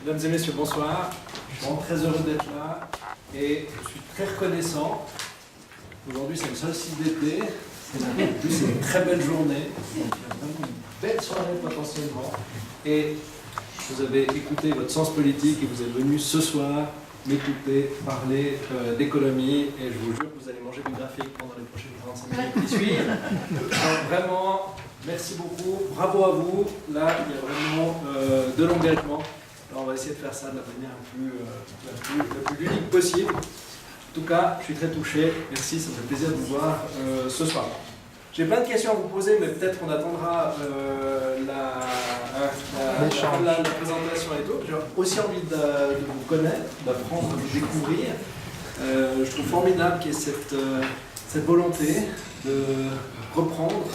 Mesdames et messieurs, bonsoir. Je suis vraiment très heureux d'être là et je suis très reconnaissant. Aujourd'hui, c'est le solstice d'été. En plus, c'est une très belle journée. Il y a vraiment une belle soirée potentiellement. Et vous avez écouté votre sens politique et vous êtes venu ce soir m'écouter parler d'économie. Et je vous jure que vous allez manger du graphique pendant les prochaines 45 minutes qui suivent. Donc, vraiment, merci beaucoup. Bravo à vous. Là, il y a vraiment de l'engagement. Alors, on va essayer de faire ça de la manière la plus ludique possible. En tout cas, je suis très touché. Merci, ça me fait plaisir de vous voir ce soir. J'ai plein de questions à vous poser, mais peut-être qu'on attendra la présentation et tout. J'ai aussi envie de vous connaître, d'apprendre, de vous découvrir. Je trouve formidable qu'il y ait cette volonté de reprendre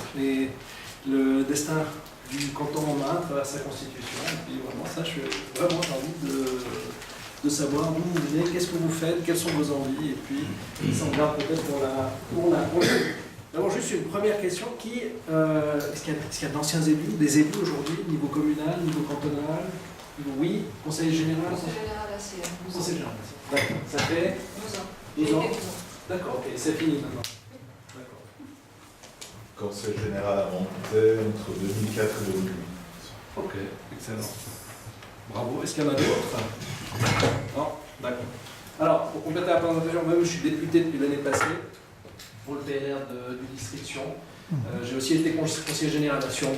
le destin du canton romain à travers sa constitution. Et puis vraiment, ça, j'ai envie de savoir d'où vous venez, qu'est-ce que vous faites, quelles sont vos envies, et puis ça on verra peut-être pour la prochaine. D'abord, juste une première question, est-ce qu'il y a d'anciens élus, des élus aujourd'hui, niveau communal, niveau cantonal? Oui, conseiller général? Conseil général ACM. Conseiller général, d'accord. Ça fait 12 ans. 12 ans. D'accord, ok, c'est fini maintenant. Conseil général à Montaix entre 2004 et 2008. Ok, excellent. Bravo. Est-ce qu'il y en a d'autres? Non? D'accord. Alors, pour compléter la présentation, moi je suis député depuis l'année passée pour le PNR du district Sion. J'ai aussi été conseiller général à Sion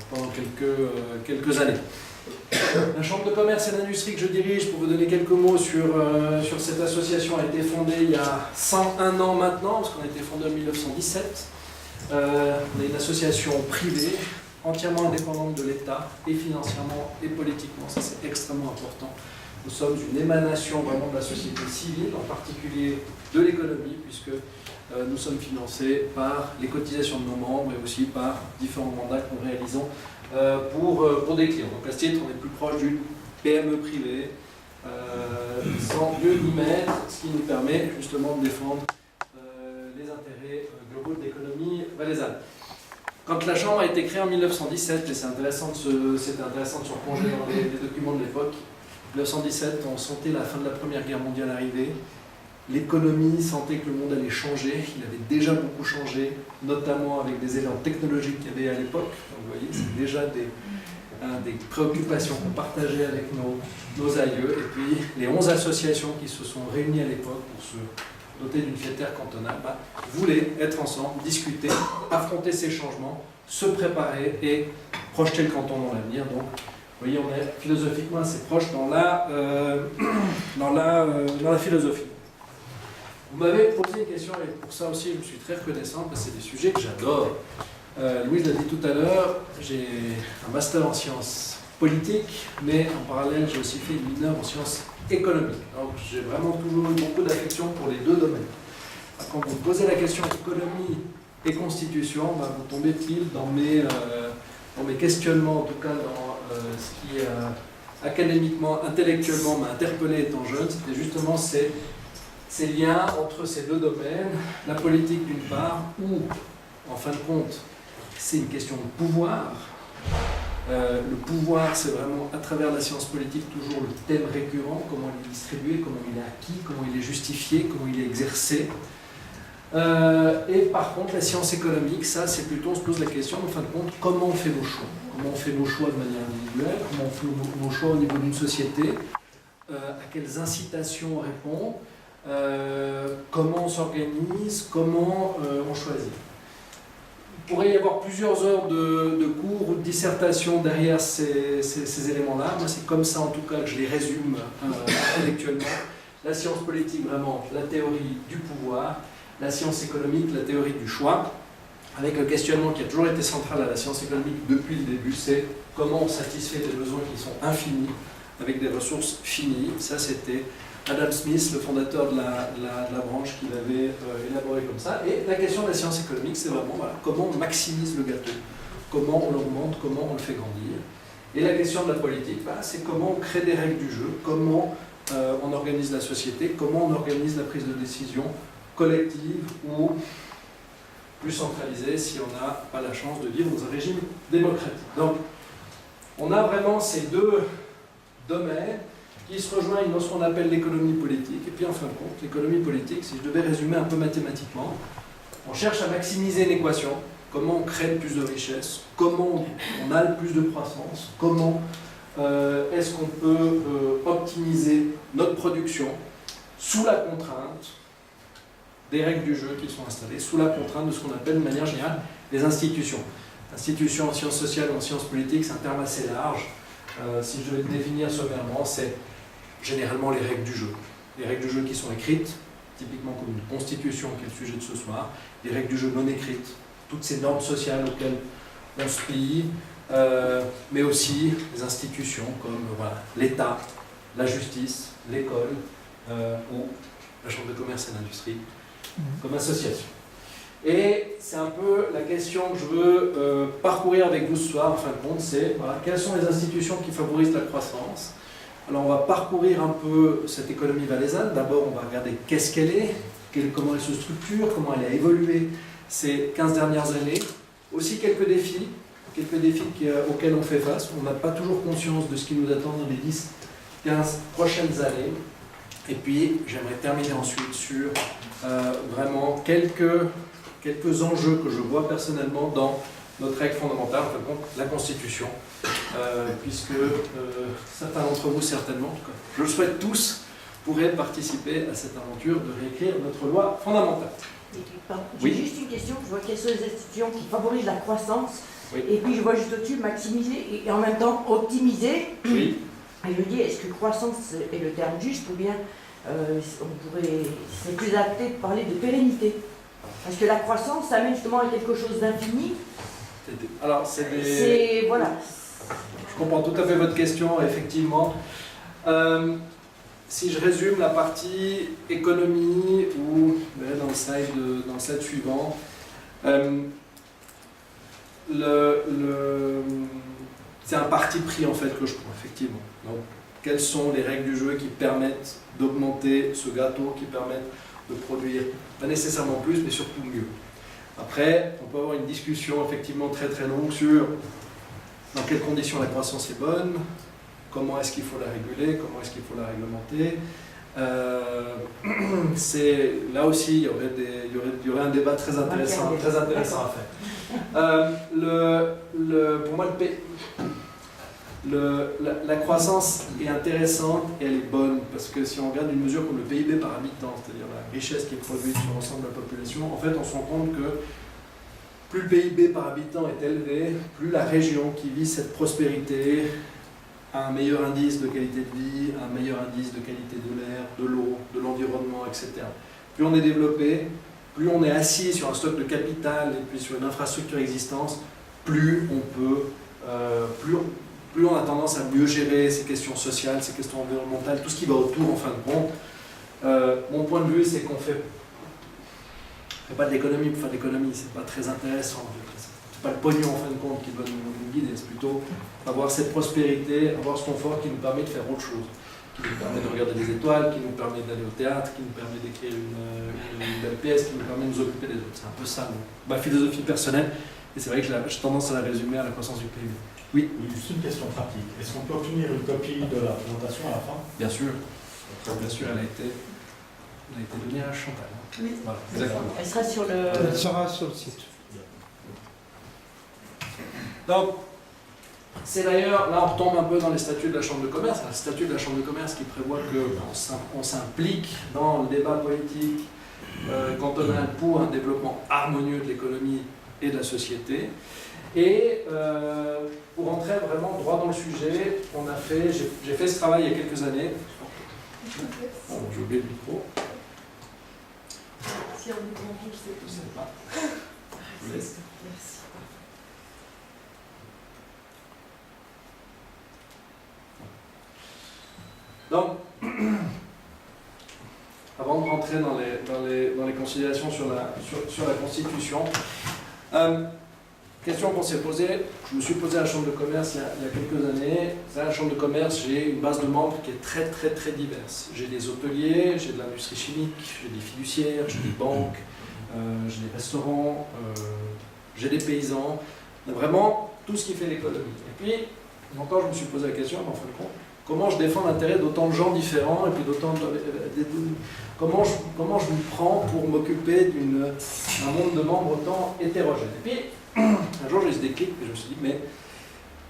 pendant quelques années. La Chambre de commerce et d'industrie que je dirige, pour vous donner quelques mots sur cette association, a été fondée il y a 101 ans maintenant, parce qu'on a été fondé en 1917. On est une association privée, entièrement indépendante de l'État, et financièrement et politiquement, ça c'est extrêmement important. Nous sommes une émanation vraiment de la société civile, en particulier de l'économie, puisque nous sommes financés par les cotisations de nos membres et aussi par différents mandats que nous réalisons pour des clients. Donc à ce titre, on est plus proche d'une PME privée, sans mieux ni mettre, ce qui nous permet justement de défendre les intérêts globaux de l'économie valaisanne. Quand la Chambre a été créée en 1917, et c'était intéressant de se replonger dans les documents de l'époque, en 1917, on sentait la fin de la Première Guerre mondiale arriver. L'économie sentait que le monde allait changer. Il avait déjà beaucoup changé, notamment avec des éléments technologiques qu'il y avait à l'époque. Donc vous voyez, c'est déjà des préoccupations qu'on partageait avec nos aïeux. Et puis les 11 associations qui se sont réunies à l'époque pour se doté d'une filière cantonale, voulaient être ensemble, discuter, affronter ces changements, se préparer et projeter le canton dans l'avenir. Donc, vous voyez, on est philosophiquement assez proche dans la philosophie. Vous m'avez posé une question et pour ça aussi, je suis très reconnaissant parce que c'est des sujets que j'adore. Louise l'a dit tout à l'heure, j'ai un master en sciences politiques, mais en parallèle, j'ai aussi fait une mineure en sciences économiques. Donc j'ai vraiment toujours eu beaucoup d'affection pour les deux domaines. Quand vous posez la question économie et constitution, vous tombez pile dans mes questionnements, en tout cas dans ce qui académiquement, intellectuellement m'a interpellé étant jeune, c'était justement ces liens entre ces deux domaines, la politique d'une part, où en fin de compte c'est une question de pouvoir. Le pouvoir, c'est vraiment, à travers la science politique, toujours le thème récurrent, comment il est distribué, comment il est acquis, comment il est justifié, comment il est exercé. Et par contre, la science économique, ça, c'est plutôt, on se pose la question, en fin de compte, comment on fait nos choix? Comment on fait nos choix de manière individuelle? Comment on fait nos choix au niveau d'une société? À quelles incitations on répond? Comment on s'organise? Comment on choisit? Il pourrait y avoir plusieurs heures de cours ou de dissertation derrière ces éléments-là. Moi, c'est comme ça, en tout cas, que je les résume intellectuellement. La science politique, vraiment, la théorie du pouvoir. La science économique, la théorie du choix. Avec le questionnement qui a toujours été central à la science économique depuis le début, c'est comment on satisfait des besoins qui sont infinis avec des ressources finies. Ça, c'était Adam Smith, le fondateur de la branche, qui l'avait élaboré comme ça. Et la question de la science économique, c'est vraiment comment on maximise le gâteau, comment on l'augmente, comment on le fait grandir. Et la question de la politique, c'est comment on crée des règles du jeu, comment on organise la société, comment on organise la prise de décision collective ou plus centralisée si on n'a pas la chance de vivre dans un régime démocratique. Donc, on a vraiment ces deux domaines qui se rejoignent dans ce qu'on appelle l'économie politique. Et puis en fin de compte, l'économie politique, si je devais résumer un peu mathématiquement, on cherche à maximiser une équation. Comment on crée le plus de richesse, comment on a le plus de croissance, comment est-ce qu'on peut optimiser notre production sous la contrainte des règles du jeu qui sont installées, sous la contrainte de ce qu'on appelle de manière générale les institutions. Institutions en sciences sociales ou en sciences politiques, c'est un terme assez large. Si je devais le définir sommairement, c'est généralement les règles du jeu. Les règles du jeu qui sont écrites, typiquement comme une constitution qui est le sujet de ce soir, les règles du jeu non écrites, toutes ces normes sociales auxquelles on se plie, mais aussi les institutions comme l'État, la justice, l'école ou la Chambre de commerce et d'industrie comme association. Et c'est un peu la question que je veux parcourir avec vous ce soir, en fin de compte, c'est quelles sont les institutions qui favorisent la croissance. Alors on va parcourir un peu cette économie valaisanne. D'abord on va regarder qu'est-ce qu'elle est, comment elle se structure, comment elle a évolué ces 15 dernières années. Aussi quelques défis auxquels on fait face. On n'a pas toujours conscience de ce qui nous attend dans les 10-15 prochaines années. Et puis j'aimerais terminer ensuite sur vraiment quelques enjeux que je vois personnellement dans notre règle fondamentale, en fin de compte, la Constitution, puisque certains d'entre vous certainement, en tout cas, je le souhaite tous, pourraient participer à cette aventure de réécrire notre loi fondamentale. J'ai juste une question, je vois quelles sont les institutions qui favorisent la croissance, oui. Et puis je vois juste au-dessus maximiser et en même temps optimiser. Oui. Et je me dis, est-ce que croissance est le terme juste ou bien c'est plus adapté de parler de pérennité? Parce que la croissance, ça amène justement à quelque chose d'infini. Alors, voilà. Je comprends tout à fait votre question, effectivement. Si je résume la partie économie, ou dans le slide suivant, c'est un parti pris en fait que je prends, effectivement. Donc, quelles sont les règles du jeu qui permettent d'augmenter ce gâteau, qui permettent de produire, pas nécessairement plus, mais surtout mieux. Après, on peut avoir une discussion effectivement très très longue sur dans quelles conditions la croissance est bonne, comment est-ce qu'il faut la réguler, comment est-ce qu'il faut la réglementer. Là aussi, il y aurait un débat très intéressant à faire. Pour moi, la croissance est intéressante et elle est bonne, parce que si on regarde une mesure comme le PIB par habitant, c'est-à-dire la richesse qui est produite sur l'ensemble de la population, en fait on se rend compte que plus le PIB par habitant est élevé, plus la région qui vit cette prospérité a un meilleur indice de qualité de vie, un meilleur indice de qualité de l'air, de l'eau, de l'environnement, etc. Plus on est développé, plus on est assis sur un stock de capital et puis sur une infrastructure existante, plus on peut, plus on a tendance à mieux gérer ces questions sociales, ces questions environnementales, tout ce qui va autour en fin de compte. Mon point de vue, c'est qu'on fait pas de l'économie pour faire de l'économie, c'est pas très intéressant. C'est pas le pognon en fin de compte qui doit nous guider, c'est plutôt avoir cette prospérité, avoir ce confort qui nous permet de faire autre chose, qui nous permet de regarder les étoiles, qui nous permet d'aller au théâtre, qui nous permet d'écrire une belle pièce, qui nous permet de nous occuper des autres. C'est un peu ça ma philosophie personnelle, et c'est vrai que j'ai tendance à la résumer à la croissance du PIB. Oui. Juste une question pratique. Est-ce qu'on peut obtenir une copie de la présentation à la fin? Bien sûr. Bien sûr, elle a été donnée à Chantal. Oui. Voilà, exactement. Elle sera sur le... Elle sera sur le site. Donc, c'est d'ailleurs, là on retombe un peu dans les statuts de la Chambre de commerce, le statut de la Chambre de commerce qui prévoit qu'on s'implique dans le débat politique quand on a pour un développement harmonieux de l'économie et de la société. Et pour entrer vraiment droit dans le sujet, j'ai fait ce travail il y a quelques années. Bon, j'ai oublié le micro. Si on vous prend tout, c'est Je sais pas. Je vous laisse. Merci. Donc, avant de rentrer dans les considérations sur la Constitution, question qu'on s'est posée, je me suis posé à la Chambre de commerce il y a quelques années. À la Chambre de commerce, j'ai une base de membres qui est très très très diverse. J'ai des hôteliers, j'ai de l'industrie chimique, j'ai des fiduciaires, j'ai des banques, j'ai des restaurants, j'ai des paysans, vraiment tout ce qui fait l'économie. Et puis, longtemps je me suis posé la question, en fin de compte, comment je défends l'intérêt d'autant de gens différents et puis comment je m'y prends pour m'occuper d'un monde de membres autant hétérogène. Et puis, un jour, j'ai eu ce déclic et je me suis dit, mais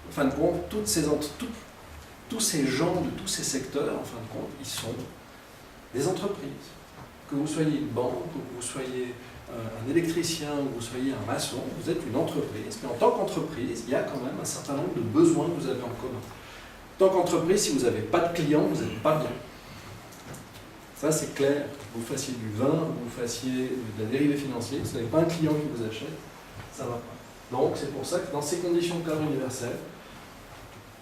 en fin de compte, tous ces gens de tous ces secteurs, en fin de compte, ils sont des entreprises. Que vous soyez une banque, que vous soyez un électricien, que vous soyez un maçon, vous êtes une entreprise. Mais en tant qu'entreprise, il y a quand même un certain nombre de besoins que vous avez en commun. En tant qu'entreprise, si vous n'avez pas de clients, vous n'êtes pas bien. Ça, c'est clair. Vous fassiez du vin, vous fassiez de la dérivée financière, si vous n'avez pas un client qui vous achète, ça ne va pas. Donc, c'est pour ça que dans ces conditions cadre universelles,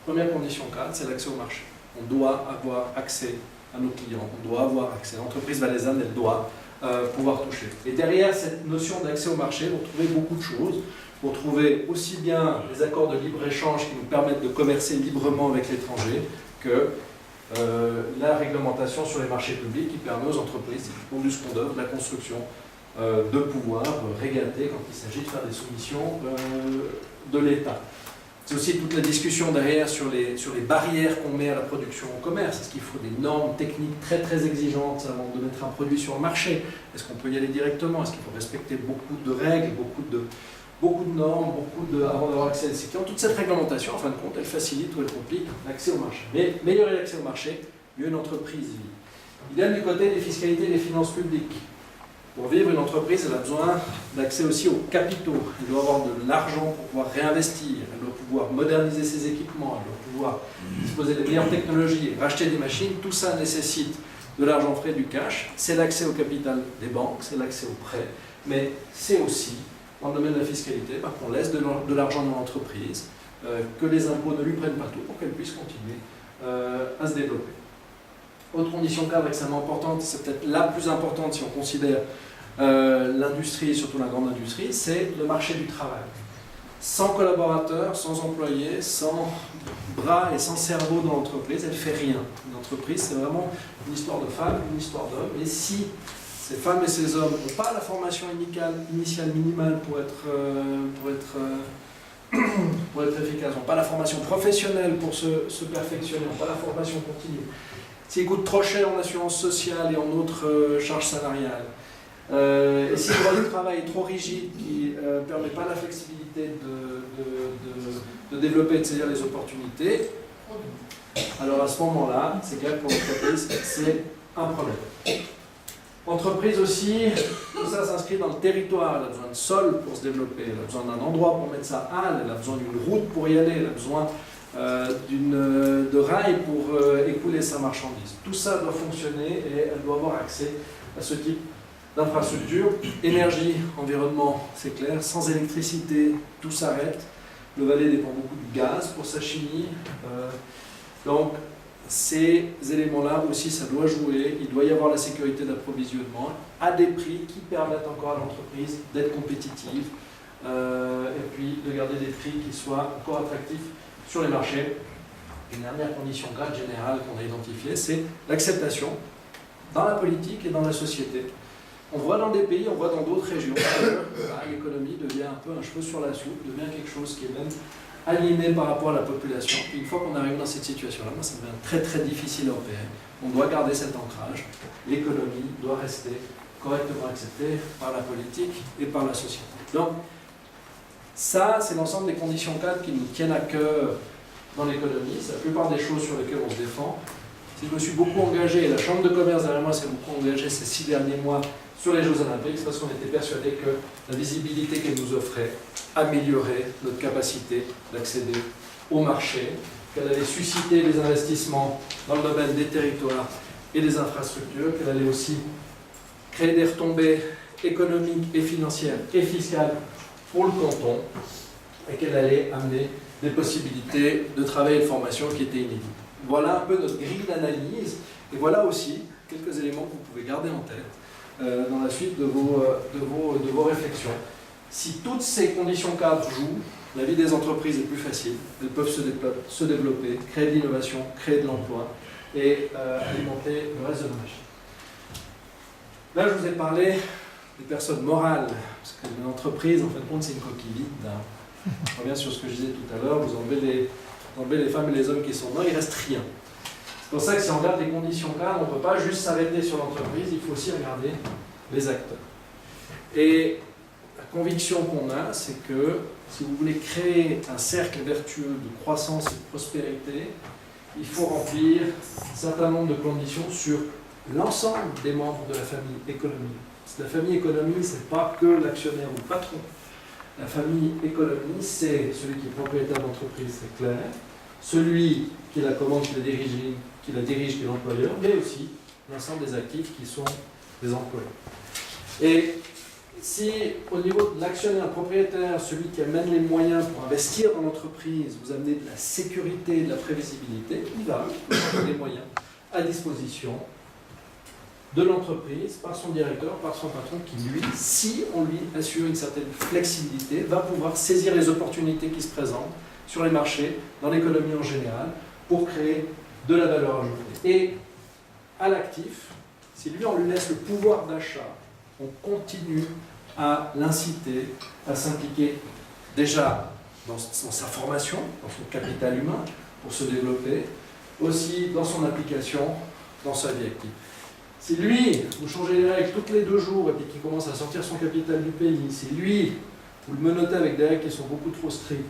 première condition cadre, c'est l'accès au marché. On doit avoir accès à nos clients, on doit avoir accès. L'entreprise valaisanne, elle doit pouvoir toucher. Et derrière cette notion d'accès au marché, vous retrouvez beaucoup de choses. Vous retrouvez aussi bien les accords de libre-échange qui nous permettent de commercer librement avec l'étranger que la réglementation sur les marchés publics qui permet aux entreprises qui font du secondaire, de la construction, de pouvoir régater quand il s'agit de faire des soumissions de l'État. C'est aussi toute la discussion derrière sur les barrières qu'on met à la production au commerce. Est-ce qu'il faut des normes techniques très très exigeantes avant de mettre un produit sur le marché? Est-ce qu'on peut y aller directement? Est-ce qu'il faut respecter beaucoup de règles, beaucoup de normes, avant d'avoir accès à ces clients? Toute cette réglementation, en fin de compte, elle facilite ou elle complique l'accès au marché. Mais meilleur est l'accès au marché, mieux une entreprise vit. Il y a du côté des fiscalités et des finances publiques. Pour vivre, une entreprise, elle a besoin d'accès aussi aux capitaux. Elle doit avoir de l'argent pour pouvoir réinvestir, elle doit pouvoir moderniser ses équipements, elle doit pouvoir disposer des meilleures technologies, racheter des machines. Tout ça nécessite de l'argent frais, du cash. C'est l'accès au capital des banques, c'est l'accès aux prêts, mais c'est aussi, dans le domaine de la fiscalité, qu'on laisse de l'argent dans l'entreprise, que les impôts ne lui prennent pas tout pour qu'elle puisse continuer à se développer. Autre condition cadre extrêmement importante, c'est peut-être la plus importante si on considère l'industrie, surtout la grande industrie, c'est le marché du travail. Sans collaborateurs, sans employés, sans bras et sans cerveau dans l'entreprise, elle ne fait rien. Une entreprise, c'est vraiment une histoire de femmes, une histoire d'hommes. Et si ces femmes et ces hommes n'ont pas la formation initiale minimale pour être efficaces, n'ont pas la formation professionnelle pour se perfectionner, n'ont pas la formation continue, s'ils coûtent trop cher en assurance sociale et en autres charges salariales, et si le droit du travail est trop rigide, qui ne permet pas la flexibilité de développer et de saisir les opportunités, alors à ce moment-là, c'est clair que pour l'entreprise, c'est un problème. Entreprise aussi, tout ça s'inscrit dans le territoire, elle a besoin de sol pour se développer, elle a besoin d'un endroit pour mettre sa halle, elle a besoin d'une route pour y aller, elle a besoin de rails pour écouler sa marchandise. Tout ça doit fonctionner et elle doit avoir accès à ce type d'infrastructure. Énergie, environnement, c'est clair, sans électricité, tout s'arrête. Le Valais dépend beaucoup du gaz pour sa chimie. Donc, ces éléments-là aussi, ça doit jouer. Il doit y avoir la sécurité d'approvisionnement à des prix qui permettent encore à l'entreprise d'être compétitive et puis de garder des prix qui soient encore attractifs sur les marchés. Une dernière condition cadre générale qu'on a identifiée, c'est l'acceptation dans la politique et dans la société. On voit dans des pays, on voit dans d'autres régions, l'économie devient un peu un cheveu sur la soupe, devient quelque chose qui est même aliéné par rapport à la population. Puis une fois qu'on arrive dans cette situation-là, ça devient très très difficile à opérer. On doit garder cet ancrage. L'économie doit rester correctement acceptée par la politique et par la société. Donc, ça, c'est l'ensemble des conditions cadres qui nous tiennent à cœur dans l'économie. C'est la plupart des choses sur lesquelles on se défend. Si je me suis beaucoup engagé, la Chambre de commerce derrière moi s'est beaucoup engagée ces 6 derniers mois sur les Jeux Olympiques, c'est parce qu'on était persuadé que la visibilité qu'elle nous offrait améliorait notre capacité d'accéder au marché, qu'elle allait susciter les investissements dans le domaine des territoires et des infrastructures, qu'elle allait aussi créer des retombées économiques et financières et fiscales pour le canton, et qu'elle allait amener des possibilités de travail et de formation qui étaient inédites. Voilà un peu notre grille d'analyse, et voilà aussi quelques éléments que vous pouvez garder en tête dans la suite de vos réflexions. Si toutes ces conditions cadres jouent, la vie des entreprises est plus facile, elles peuvent se développer, créer de l'innovation, créer de l'emploi et alimenter le reste de nos machines. Là, je vous ai parlé des personnes morales, parce qu'une entreprise, en fin de compte, c'est une coquille vide. Je reviens sur ce que je disais tout à l'heure, vous enlevez les femmes et les hommes qui sont dedans, il ne reste rien. C'est pour ça que si on regarde les conditions cadres, on ne peut pas juste s'arrêter sur l'entreprise, il faut aussi regarder les acteurs. Et la conviction qu'on a, c'est que si vous voulez créer un cercle vertueux de croissance et de prospérité, il faut remplir un certain nombre de conditions sur l'ensemble des membres de la famille économie. La famille économie, ce n'est pas que l'actionnaire ou le patron. La famille économie, c'est celui qui est propriétaire d'entreprise, c'est clair, celui qui la commande, qui la dirige, qui est l'employeur, mais aussi l'ensemble des actifs qui sont des employés. Et si au niveau de l'actionnaire propriétaire, celui qui amène les moyens pour investir dans l'entreprise, vous amenez de la sécurité, de la prévisibilité, il va mettre des moyens à disposition de l'entreprise, par son directeur, par son patron, qui lui, si on lui assure une certaine flexibilité, va pouvoir saisir les opportunités qui se présentent sur les marchés, dans l'économie en général, pour créer de la valeur ajoutée. Et à l'actif, si lui, on lui laisse le pouvoir d'achat, on continue à l'inciter à s'impliquer déjà dans sa formation, dans son capital humain, pour se développer, aussi dans son application, dans sa vie active. Si lui, vous changez les règles toutes les 2 jours et puis qu'il commence à sortir son capital du pays, si lui, vous le menotez avec des règles qui sont beaucoup trop strictes,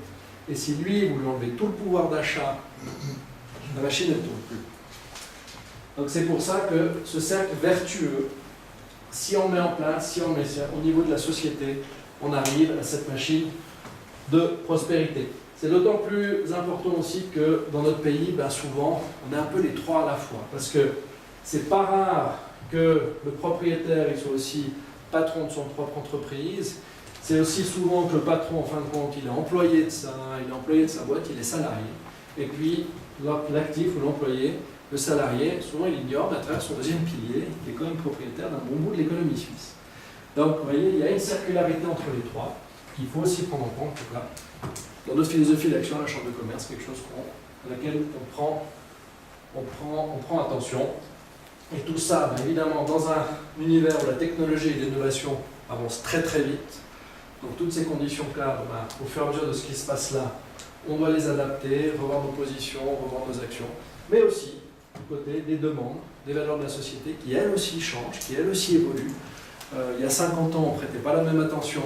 et si lui, vous lui enlevez tout le pouvoir d'achat, la machine ne tourne plus. Donc c'est pour ça que ce cercle vertueux, si on met en place, si on met ça au niveau de la société, on arrive à cette machine de prospérité. C'est d'autant plus important aussi que dans notre pays, souvent, on est un peu les trois à la fois. Parce que c'est pas rare que le propriétaire il soit aussi patron de son propre entreprise. C'est aussi souvent que le patron, en fin de compte, il est employé de sa boîte, il est salarié. Et puis, l'actif ou l'employé, le salarié, souvent il ignore, mais à travers son deuxième pilier, il est quand même propriétaire d'un bon bout de l'économie suisse. Donc, vous voyez, il y a une circularité entre les trois qu'il faut aussi prendre en compte. En tout cas, dans notre philosophie d'action à la Chambre de commerce, quelque chose à laquelle on prend attention. Et tout ça, évidemment, dans un univers où la technologie et l'innovation avancent très très vite. Donc toutes ces conditions cadres, au fur et à mesure de ce qui se passe là, on doit les adapter, revoir nos positions, revoir nos actions, mais aussi du côté des demandes, des valeurs de la société qui elles aussi changent, qui elles aussi évoluent. Il y a 50 ans, on ne prêtait pas la même attention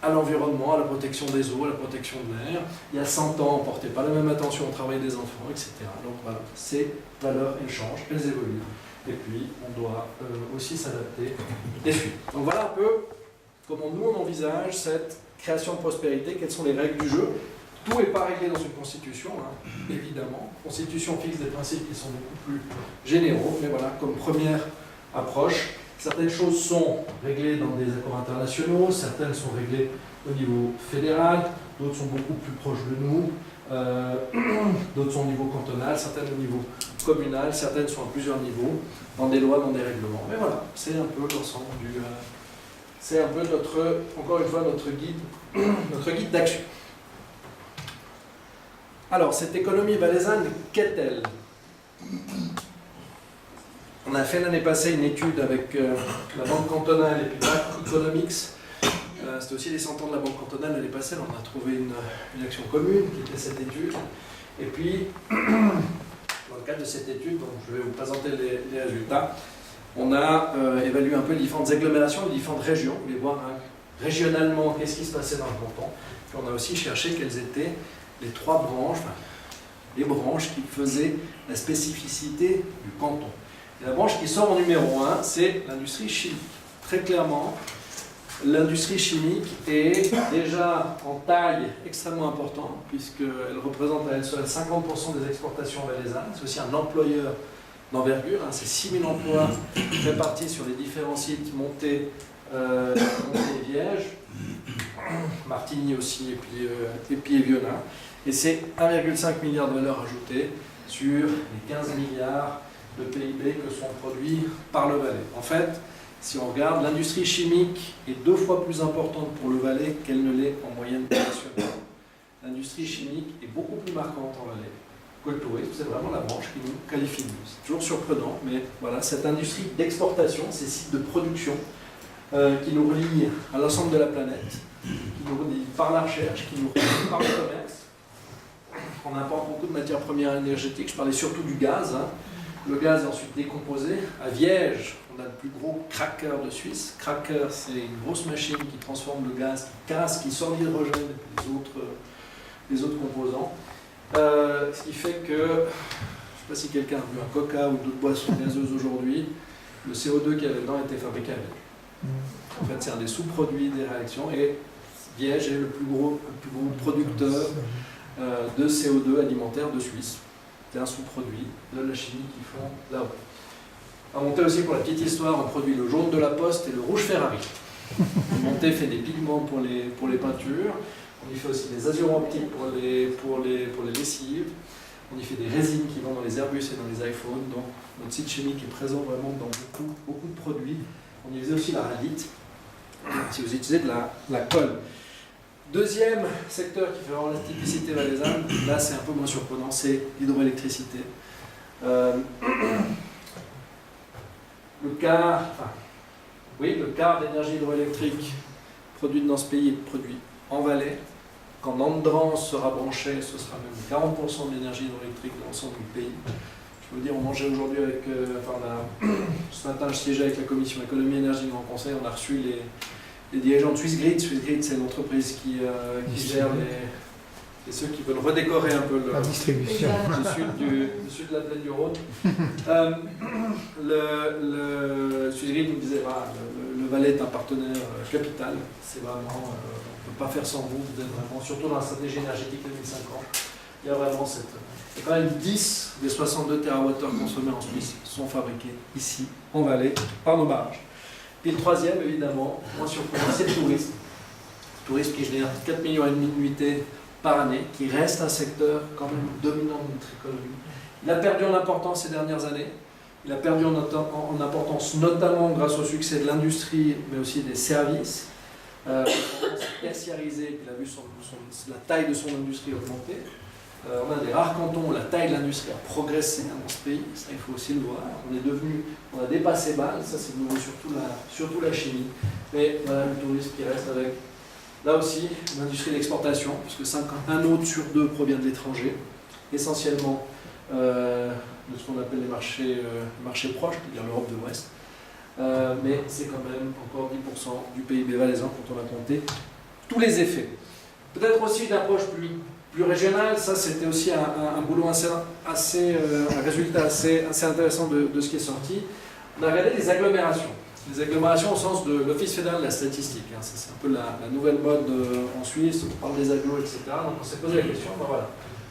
à l'environnement, à la protection des eaux, à la protection de l'air. Il y a 100 ans, on ne portait pas la même attention au travail des enfants, etc. Donc voilà, ces valeurs, elles changent, elles évoluent. Et puis, on doit aussi s'adapter et suivre. Donc voilà un peu comment nous, on envisage cette création de prospérité, quelles sont les règles du jeu. Tout n'est pas réglé dans une constitution, évidemment. La constitution fixe des principes qui sont beaucoup plus généraux, mais voilà, comme première approche, certaines choses sont réglées dans des accords internationaux, certaines sont réglées au niveau fédéral, d'autres sont beaucoup plus proches de nous, d'autres sont au niveau cantonal, certaines au niveau communal, certaines sont à plusieurs niveaux, dans des lois, dans des règlements. Mais voilà, c'est un peu l'ensemble du... c'est un peu encore une fois, notre guide d'action. Alors, cette économie valaisanne, qu'est-elle? On a fait l'année passée une étude avec la Banque cantonale et puis BAC Economics. C'était aussi les 100 ans de la Banque cantonale l'année passée. On a trouvé une action commune qui était cette étude. Et puis, dans le cadre de cette étude, donc je vais vous présenter les résultats, on a évalué un peu les différentes agglomérations, les différentes régions. On voulait voir régionalement qu'est-ce qui se passait dans le canton. Puis on a aussi cherché quelles étaient les 3 branches, les branches qui faisaient la spécificité du canton. Et la branche qui sort en numéro 1, c'est l'industrie chimique. Très clairement, l'industrie chimique est déjà en taille extrêmement importante, puisqu'elle représente à elle seule 50% des exportations valaisannes. C'est aussi un employeur d'envergure, c'est 6 000 emplois répartis sur les différents sites montés et Viège, Martigny aussi, et puis Eviona. Et c'est 1,5 milliard de valeur ajoutée sur les 15 milliards de PIB que sont produits par le Valais. En fait, si on regarde, l'industrie chimique est 2 fois plus importante pour le Valais qu'elle ne l'est en moyenne nationale. L'industrie chimique est beaucoup plus marquante en Valais que le tourisme. C'est vraiment la branche qui nous qualifie. C'est toujours surprenant, mais voilà, cette industrie d'exportation, ces sites de production qui nous relient à l'ensemble de la planète, qui nous relient par la recherche, qui nous relient par le commerce. On importe beaucoup de matières premières énergétiques, je parlais surtout du gaz, Le gaz est ensuite décomposé. À Viège, on a le plus gros cracker de Suisse. Cracker, c'est une grosse machine qui transforme le gaz, qui casse, qui sort l'hydrogène et puis les autres composants. Ce qui fait que, je ne sais pas si quelqu'un a vu un coca ou d'autres boissons gazeuses aujourd'hui, le CO2 qu'il y avait dedans était fabriqué à Viège. En fait, c'est un des sous-produits des réactions et Viège est le plus gros producteur de CO2 alimentaire de Suisse. C'est un sous-produit de la chimie qu'ils font là-haut. À Monté aussi, pour la petite histoire, on produit le jaune de la Poste et le rouge Ferrari. Monté fait des pigments pour les peintures. On y fait aussi des azurants optiques pour les lessives. On y fait des résines qui vont dans les Airbus et dans les iPhones. Donc notre site chimique est présent vraiment dans beaucoup de produits. On y faisait aussi la radite, si vous utilisez de la colle. Deuxième secteur qui fait vraiment la typicité valaisanne, là c'est un peu moins surprenant, c'est l'hydroélectricité. Le quart d'énergie hydroélectrique produite dans ce pays est produit en Valais. Quand Nandrans sera branché, ce sera même 40% de l'énergie hydroélectrique dans l'ensemble du pays. Je peux vous dire, on mangeait aujourd'hui avec, ce matin je siégeais avec la commission économie et énergie du Grand Conseil, on a reçu les dirigeants de Swissgrid. Swissgrid, c'est l'entreprise qui gère ceux qui veulent redécorer un peu la distribution. le sud de la plaine du Rhône. Swissgrid nous disait le Valais est un partenaire capital. C'est vraiment, on ne peut pas faire sans vous. Vous êtes vraiment, surtout dans la stratégie énergétique 2050. Il y a vraiment il y a quand même 10 des 62 TWh consommés en Suisse sont fabriqués ici, en Valais, par nos barrages. Et le troisième, évidemment, moins surprenant, c'est le tourisme. Le tourisme qui génère 4,5 millions de nuitées par année, qui reste un secteur quand même dominant de notre économie. Il a perdu en importance ces dernières années. Il a perdu en importance notamment grâce au succès de l'industrie, mais aussi des services. Tertiarisé, il a vu la taille de son industrie augmenter. On a des rares cantons où la taille de l'industrie a progressé dans ce pays, ça il faut aussi le voir. On a dépassé Bâle, ça c'est nouveau, surtout la chimie. Mais voilà le tourisme qui reste avec, là aussi, l'industrie d'exportation, puisque un autre sur deux provient de l'étranger, essentiellement de ce qu'on appelle les marchés proches, c'est-à-dire l'Europe de l'Ouest. Mais c'est quand même encore 10% du PIB valaisan quand on a compté tous les effets. Peut-être aussi une approche plus régionale, ça c'était aussi un boulot un résultat assez intéressant de ce qui est sorti. On a regardé les agglomérations. Les agglomérations au sens de l'Office fédéral de la statistique. Hein. C'est un peu la nouvelle mode en Suisse, on parle des agglos, etc. Donc on s'est posé la question, ben voilà.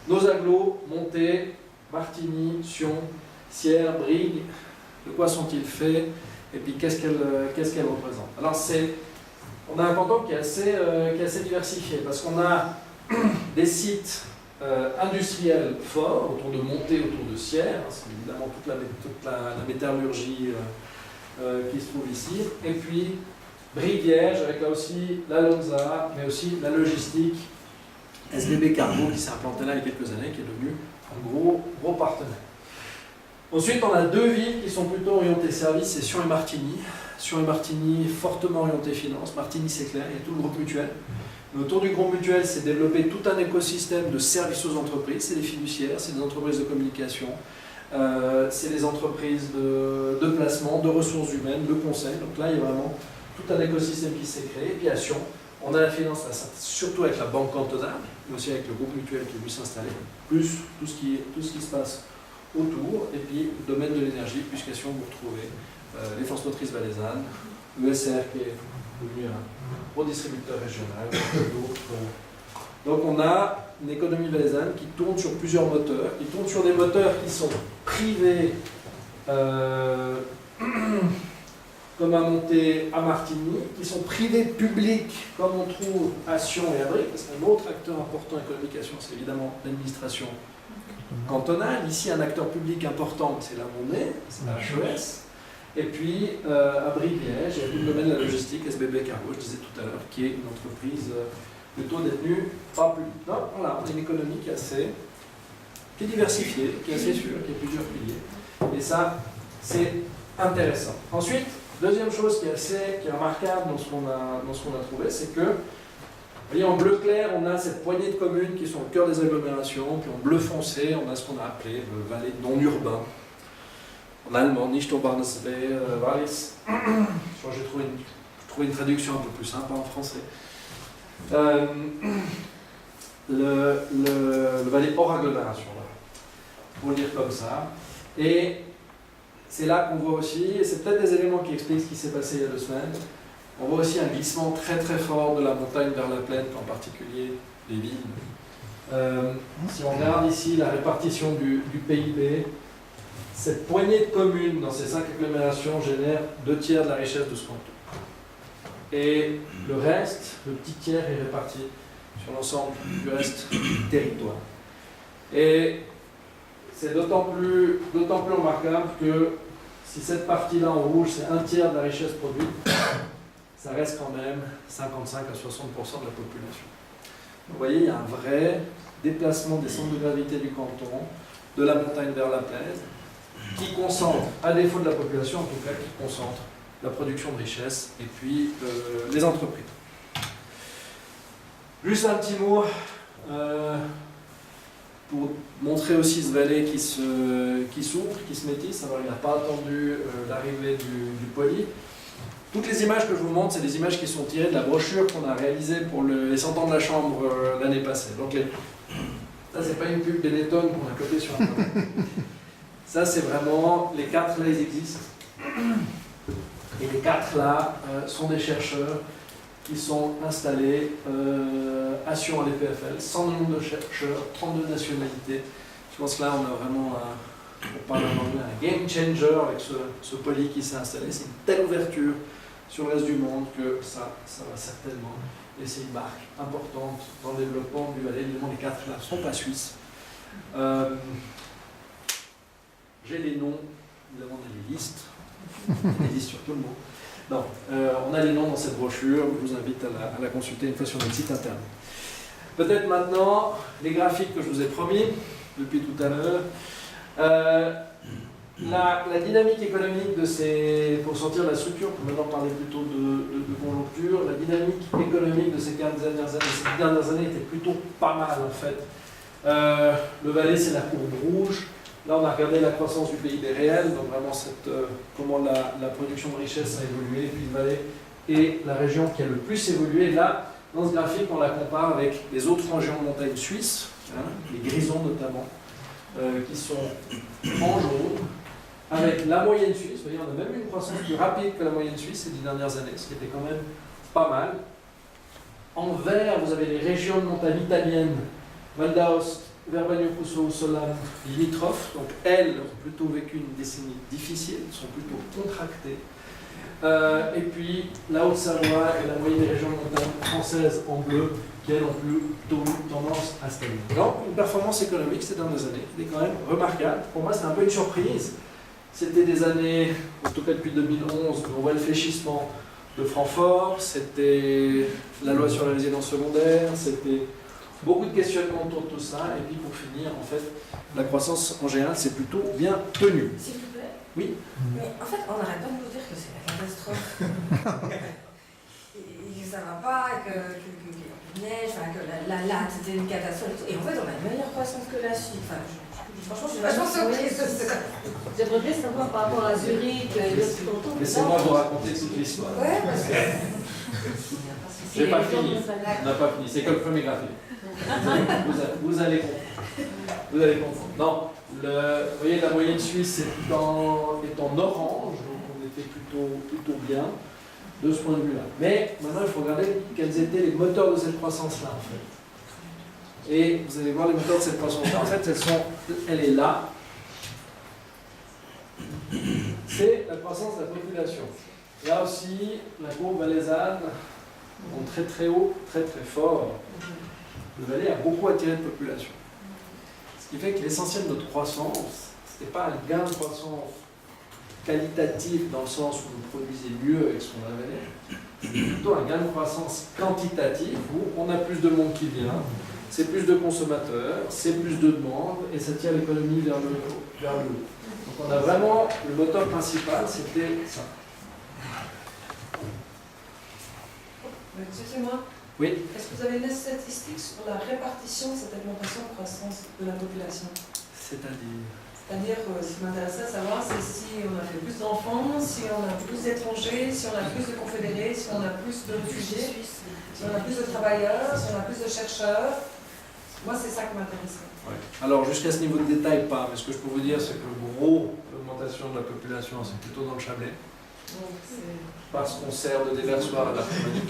Nos agglos, Monté, Martigny, Sion, Sierre, Brigue, de quoi sont-ils faits? Et puis qu'est-ce qu'elles représentent? Alors on a un canton qui est assez diversifié, parce qu'on a des sites industriels forts, autour de Monté, autour de Sierre, hein, c'est évidemment toute la métallurgie qui se trouve ici, et puis Brigue-Liège, avec là aussi la Lonza, mais aussi la logistique, SBB Cargo, qui s'est implanté là il y a quelques années, qui est devenu un gros partenaire. Ensuite, on a deux villes qui sont plutôt orientées services, c'est Sion et Martigny. Sion et Martigny, fortement orientées finance. Martigny, c'est clair, il y a tout le groupe mutuel. Mais autour du groupe mutuel, c'est développer tout un écosystème de services aux entreprises. C'est des fiduciaires, c'est des entreprises de communication, c'est des entreprises de placement, de ressources humaines, de conseil. Donc là, il y a vraiment tout un écosystème qui s'est créé. Et puis à Sion, on a la finance, surtout avec la banque cantonale, mais aussi avec le groupe mutuel qui est venu s'installer, plus tout ce qui se passe autour, et puis le domaine de l'énergie, puisqu'à Sion, vous retrouvez les forces motrices valaisannes, l'ESR qui est devenu un gros distributeur régional, d'autres. Donc on a une économie valaisanne qui tourne sur plusieurs moteurs, qui tourne sur des moteurs qui sont privés, comme à Monté, à Martigny, qui sont privés publics, comme on trouve à Sion et à Brigue, parce qu'un autre acteur important économique à Sion, c'est évidemment l'administration cantonale. Ici, un acteur public important, c'est la monnaie, c'est la HES. Et puis, à Brigue-Liège, il y a le domaine de la logistique, SBB Cargo, je disais tout à l'heure, qui est une entreprise plutôt détenue par public. Donc, voilà, on a une économie qui est diversifiée, qui est assez sûre, qui a plusieurs piliers. Et ça, c'est intéressant. Ensuite, deuxième chose qui est remarquable dans ce qu'on a trouvé, c'est que, vous voyez, en bleu clair, on a cette poignée de communes qui sont au cœur des agglomérations, puis en bleu foncé, on a ce qu'on a appelé le Valais non urbain. en allemand, nicht urbanes Wallis. Je crois que j'ai trouvé une traduction un peu plus sympa en français. Le Valais hors agglomération, voilà, pour le dire comme ça. Et c'est là qu'on voit aussi, et c'est peut-être des éléments qui expliquent ce qui s'est passé il y a 2 semaines, on voit aussi un glissement très très fort de la montagne vers la plaine, en particulier les villes. Si on regarde ici la répartition du PIB, cette poignée de communes dans ces 5 agglomérations génère 2/3 de la richesse de ce canton. Et le reste, le petit tiers, est réparti sur l'ensemble du reste du territoire. Et c'est d'autant plus remarquable que si cette partie-là en rouge, c'est 1/3 de la richesse produite, ça reste quand même 55 à 60% de la population. Vous voyez, il y a un vrai déplacement des centres de gravité du canton, de la montagne vers la plaine, qui concentre, à défaut de la population en tout cas, qui concentre la production de richesse et puis les entreprises. Juste un petit mot pour montrer aussi ce Valais qui s'ouvre, qui se métisse. Alors il n'a pas attendu l'arrivée du poli. Toutes les images que je vous montre, c'est des images qui sont tirées de la brochure qu'on a réalisée pour les 100 ans de la Chambre l'année passée. Donc ça, c'est pas une pub Benetton qu'on a copée sur Internet. Ça, c'est vraiment, les 4 là, ils existent. Et les 4 là sont des chercheurs qui sont installés à Sion à l'EPFL, 100 nombre de chercheurs, 32 nationalités. Je pense que là, on a vraiment, pour parler en anglais, un game changer avec ce poli qui s'est installé. C'est une telle ouverture sur le reste du monde que ça va certainement laisser une marque importante dans le développement du Valais. Évidemment, les 4 là ne sont pas suisses. J'ai les noms, évidemment, on a les listes. Les listes sur tout le monde. Non, on a les noms dans cette brochure, je vous invite à la consulter une fois sur notre site internet. Peut-être maintenant, les graphiques que je vous ai promis depuis tout à l'heure. La dynamique économique de ces, pour sortir de la structure, pour maintenant parler plutôt de conjoncture, la dynamique économique de ces 15 dernières années était plutôt pas mal en fait. Le Valais, c'est la courbe rouge. Là, on a regardé la croissance du PIB réel, donc vraiment comment la production de richesse a évolué, puis le Valais est la région qui a le plus évolué. Là, dans ce graphique, on la compare avec les autres régions de montagne suisses, hein, les Grisons notamment, qui sont en jaune, avec la moyenne suisse. Vous voyez, on a même une croissance plus rapide que la moyenne suisse ces 10 dernières années, ce qui était quand même pas mal. En vert, vous avez les régions de montagne italiennes, Val d'Aoste, Verbagno-Cusco, Solane, limitrophes, donc elles ont plutôt vécu une décennie difficile, sont plutôt contractées. Et puis la Haute-Savoie et la moyenne des régions de montagne françaises en bleu, qui elles ont plutôt tendance à stagner. Donc une performance économique ces dernières années, qui est quand même remarquable. Pour moi, c'est un peu une surprise. C'était des années, en tout cas depuis 2011, où on voit le fléchissement de Francfort, c'était la loi sur la résidence secondaire, c'était beaucoup de questionnements autour de tout ça, et puis pour finir, en fait, la croissance en général s'est plutôt bien tenue. S'il vous plaît. Oui. Mais en fait, on n'arrête pas de nous dire que c'est la catastrophe. et que ça va pas, que neige, enfin, que la latte c'était une catastrophe et tout. Et en fait, on a une meilleure croissance que la Suisse. Enfin, franchement, je suis vachement surprise de ça. J'aimerais bien savoir par rapport à Zurich et d'autres cantons. Laissez-moi vous raconter toute l'histoire. Ouais, parce que. J'ai pas fini. On n'a pas fini. C'est comme le premier graphique. Vous allez comprendre. Vous allez comprendre. Non, vous voyez, la moyenne suisse est en orange, donc on était plutôt bien de ce point de vue-là. Mais maintenant, il faut regarder quels étaient les moteurs de cette croissance-là, en fait. Et vous allez voir les moteurs de cette croissance-là. En fait, elle est là. C'est la croissance de la population. Là aussi, la courbe valaisanne monte très très haut, très très fort. Le Valais a beaucoup attiré de population. Ce qui fait que l'essentiel de notre croissance, ce n'était pas un gain de croissance qualitatif dans le sens où on produisait mieux avec ce qu'on avait, c'est plutôt un gain de croissance quantitatif où on a plus de monde qui vient, c'est plus de consommateurs, c'est plus de demandes et ça tire l'économie vers le haut. Donc on a vraiment, le moteur principal, c'était ça. Excusez-moi. Oui. Est-ce que vous avez des statistiques sur la répartition de cette augmentation de croissance de la population? C'est-à-dire C'est-à-dire, ce qui m'intéressait à savoir, c'est si on a fait plus d'enfants, si on a plus d'étrangers, si on a plus de confédérés, si on a plus de réfugiés, si on a plus de travailleurs, si on a plus de chercheurs. Moi, c'est ça qui m'intéresserait. Ouais. Alors, jusqu'à ce niveau de détail, pas, mais ce que je peux vous dire, c'est que le gros de l'augmentation de la population, c'est plutôt dans le Chablais, Donc, c'est... parce qu'on sert de déversoir à la Roumanie.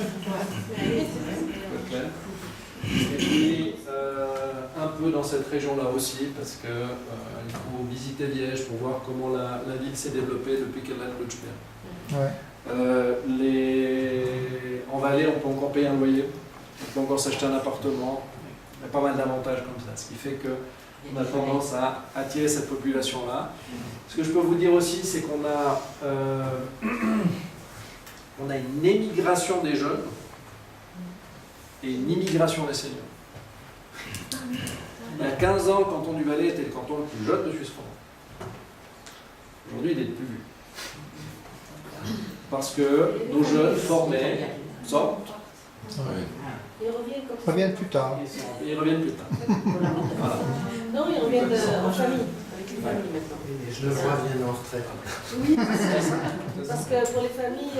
Et puis, un peu dans cette région-là aussi, parce que il faut visiter Liège pour voir comment la ville s'est développée depuis qu'elle a le Lutschberg. En Valais, on peut encore payer un loyer, on peut encore s'acheter un appartement. Il y a pas mal d'avantages comme ça, ce qui fait qu'on a tendance à attirer cette population-là. Ce que je peux vous dire aussi, c'est qu'on a, on a une émigration des jeunes et une immigration des seniors. Il y a 15 ans, le canton du Valais était le canton le plus jeune de Suisse romande. Aujourd'hui, il est le plus vieux. Parce que nos jeunes formés sortent. Ils reviennent comme ça. Reviennent plus tard. Ils reviennent plus tard. Voilà. Non, ils reviennent en famille, avec une famille maintenant. Je le vois bien en retraite. Oui, parce que pour les familles,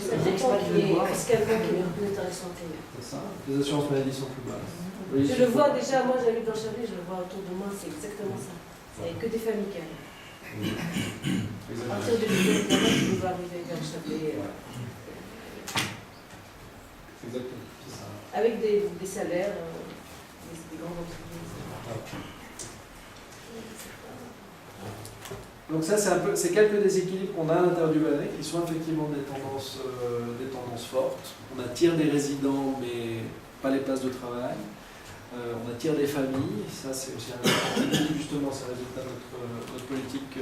c'est important qu'il y ait quelqu'un qui est plus intéressant. C'est ça. Les assurances maladie sont plus basses. Oui, Je le vois déjà, moi j'habite dans Chablais, je le vois autour de moi, c'est exactement ça. C'est que des familles qui arrivent. À partir de l'hiver, tu vas arriver vers Chablais. Exactement. C'est ça. Avec des salaires, des grandes entreprises. Donc ça, c'est quelques déséquilibres qu'on a à l'intérieur du Valais, qui sont effectivement des tendances fortes. On attire des résidents, mais pas les places de travail. On attire des familles, ça c'est aussi un équilibre, justement, c'est le résultat de notre politique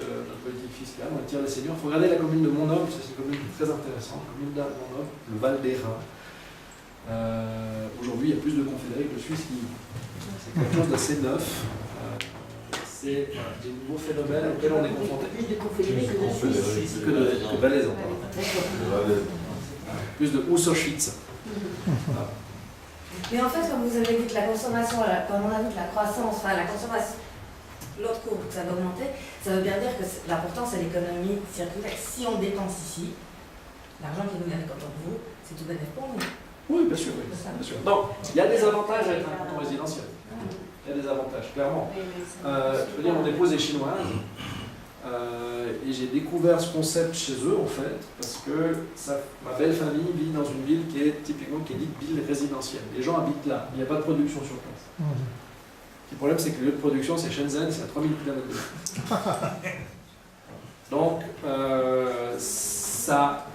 fiscale. On attire les seniors. Il faut regarder la commune de Montnoble, c'est une commune très intéressante, la commune de Montnoble, le Val d'Airain. Aujourd'hui, il y a plus de confédérés que de Suisses qui vivent. C'est quelque chose d'assez neuf. C'est des nouveaux phénomènes auxquels on est confronté. Plus de confédérés que de Suisses. Que de Valaisans. Plus de Husserschwitz. Mais en fait, comme vous avez dit que la consommation, comme on a vu que la croissance, enfin la consommation, l'autre courbe, ça va augmenter, ça veut bien dire que l'important c'est l'économie circulaire. Si on dépense ici, l'argent qui nous vient du canton de Vaud, c'est tout bénéfice pour nous. Oui, bien sûr, oui. Bien sûr. Non, il y a des avantages à être un canton résidentiel. Il y a des avantages, clairement. Je veux dire, mon épouse est chinoise. Et j'ai découvert ce concept chez eux en fait, parce que ma belle famille vit dans une ville qui est typiquement qui est dite ville résidentielle. Les gens habitent là, il n'y a pas de production sur place. Le problème c'est que le lieu de production c'est Shenzhen, c'est à 3000 km de là. Donc ça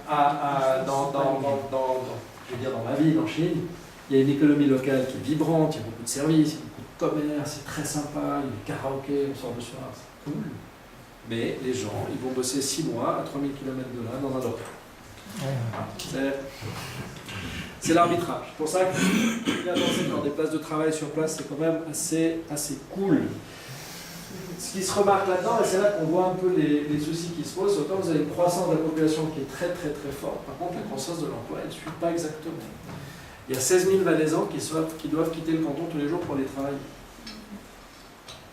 je veux dire dans ma ville en Chine, il y a une économie locale qui est vibrante, il y a beaucoup de services, il y a beaucoup de commerce, c'est très sympa, il y a du karaoké, on sort le soir, c'est cool. Mais les gens, ils vont bosser 6 mois à 3000 km de là, dans un local. C'est l'arbitrage. C'est pour ça que avancer dans des places de travail sur place, c'est quand même assez cool. Ce qui se remarque là-dedans, et c'est là qu'on voit un peu les soucis qui se posent, autant vous avez une croissance de la population qui est très très très forte, par contre la croissance de l'emploi, elle ne suit pas exactement. Il y a 16 000 Valaisans qui doivent quitter le canton tous les jours pour aller travailler.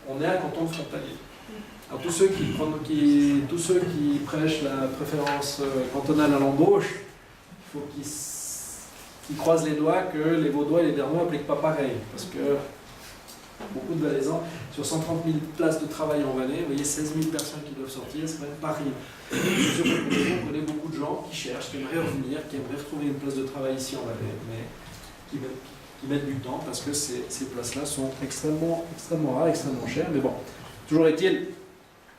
On est un canton frontalier. Alors tous ceux qui prêchent la préférence cantonale à l'embauche, il faut qu'ils croisent les doigts que les Vaudois et les Bernois n'appliquent pas pareil. Parce que beaucoup de Valaisans, sur 130 000 places de travail en Valais, vous voyez 16 000 personnes qui doivent sortir, c'est même pas rien. Je suis sûr que on connaît beaucoup de gens qui cherchent, qui aimeraient revenir, qui aimeraient retrouver une place de travail ici en Valais, mais qui mettent du temps parce que ces places-là sont extrêmement rares, extrêmement chères. Mais bon, toujours est-il,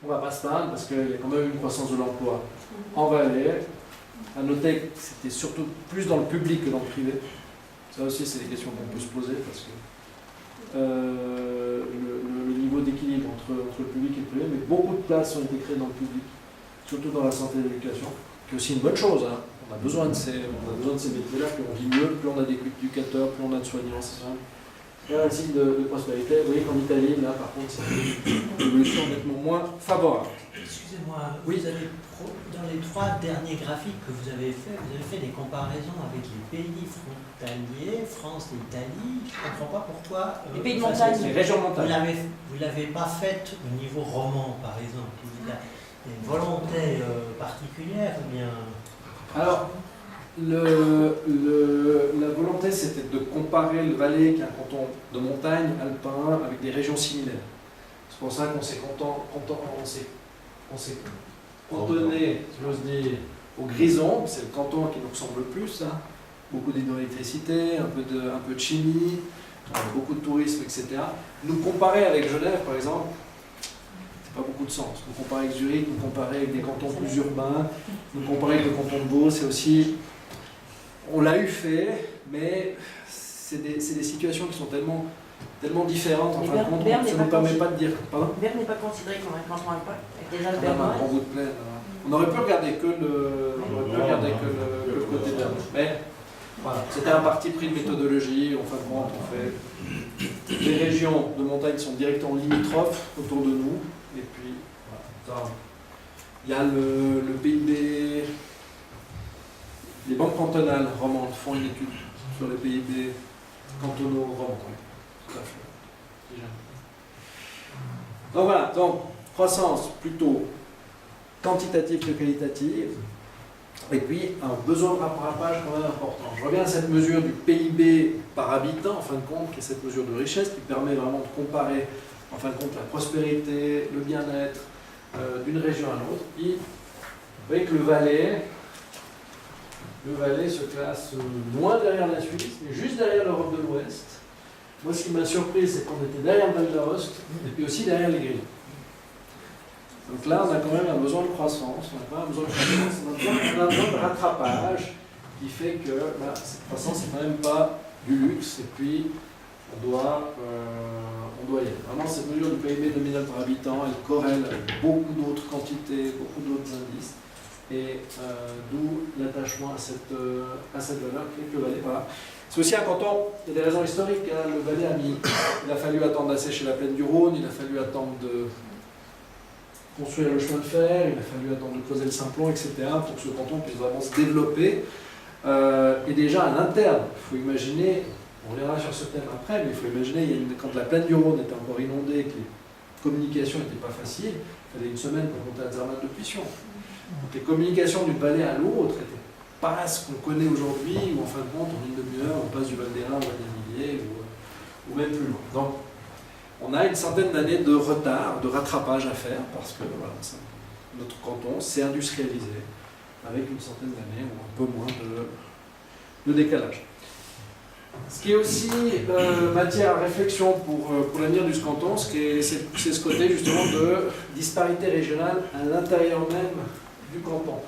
on ne va pas se plaindre parce qu'il y a quand même une croissance de l'emploi en Valais. À noter que c'était surtout plus dans le public que dans le privé. Ça aussi, c'est des questions qu'on peut se poser parce que le niveau d'équilibre entre le public et le privé, mais beaucoup de places ont été créées dans le public, surtout dans la santé et l'éducation, qui est aussi une bonne chose. Hein. On a besoin de ces métiers-là, plus on vit mieux, plus on a d'éducateurs, plus on a de soignants. vers un cycle de prospérité. Vous voyez qu'en Italie, là, par contre, c'est une évolution nettement moins favorable. Excusez-moi, Oui. vous avez dans les 3 derniers graphiques que vous avez fait des comparaisons avec les pays frontaliers, France et Italie. Je ne comprends pas pourquoi. Les pays de enfin, montagne. Les régions Vous montagne. ne l'avez pas faite au niveau roman, par exemple. Il y a une volonté particulière ou bien. Alors, la volonté, c'était de comparer le Valais, qui est un canton de montagne alpin, avec des régions similaires. C'est pour ça qu'on s'est cantonné, si j'ose dire, au Grison, c'est le canton qui nous ressemble le plus. Hein. Beaucoup d'hydroélectricité, un peu de chimie, beaucoup de tourisme, etc. Nous comparer avec Genève, par exemple, c'est pas beaucoup de sens. Nous comparer avec Zurich, nous comparer avec des cantons plus urbains, nous comparer avec le canton de Vaud, c'est aussi... On l'a eu fait, mais c'est des situations qui sont tellement différentes, en Mais fin de compte, Berne ça n'est ne nous pas permet pas de dire... Pardon ? Berne n'est pas considéré comme un canton alpin, avec des Alpes On a un bernoises. grand bout de plaine. On aurait pu regarder que le côté Berne. Mais voilà, c'était un parti pris de méthodologie. En fin de compte, on fait les régions de montagne sont directement limitrophes autour de nous. Et puis, voilà. Il y a le PIB. Les banques cantonales romandes font une étude sur les PIB cantonaux romands. Oui, tout à fait. Déjà. Donc voilà, donc croissance plutôt quantitative que qualitative, et puis un besoin de rattrapage quand même important. Je reviens à cette mesure du PIB par habitant, en fin de compte, qui est cette mesure de richesse qui permet vraiment de comparer, en fin de compte, la prospérité, le bien-être d'une région à l'autre. Puis, vous voyez que le Valais se classe loin derrière la Suisse, mais juste derrière l'Europe de l'Ouest. Moi, ce qui m'a surpris, c'est qu'on était derrière le Val d'Aoste, et puis aussi derrière les Grilles. Donc là, on a quand même un besoin de croissance, on a besoin de rattrapage, qui fait que cette croissance, c'est quand même pas du luxe, et puis on doit y aller. Vraiment, cette mesure du PIB nominal par habitant, elle corrèle avec beaucoup d'autres quantités, beaucoup d'autres indices, et d'où l'attachement à cette valeur qui est que le Valais. Voilà. C'est aussi un canton, il y a des raisons historiques. Hein. Le Valais il a fallu attendre d'assécher la plaine du Rhône, il a fallu attendre de construire le chemin de fer, il a fallu attendre de creuser le Simplon, etc., pour que ce canton puisse vraiment se développer. Et déjà à l'interne, il faut imaginer, on reviendra sur ce thème après, mais il faut imaginer, quand la plaine du Rhône était encore inondée, que les communications n'étaient pas faciles, il fallait une semaine pour monter à Zermatt de Puission. Donc les communications d'une vallée à l'autre n'étaient pas ce qu'on connaît aujourd'hui, où en fin de compte, en une demi-heure, on passe du Val d'Airain au Val des Milliers, ou même plus loin. Donc, on a une centaine d'années de retard, de rattrapage à faire, parce que voilà, notre canton s'est industrialisé avec une centaine d'années, ou un peu moins de décalage. Ce qui est aussi matière à réflexion pour l'avenir du canton, c'est ce côté justement de disparité régionale à l'intérieur même du canton.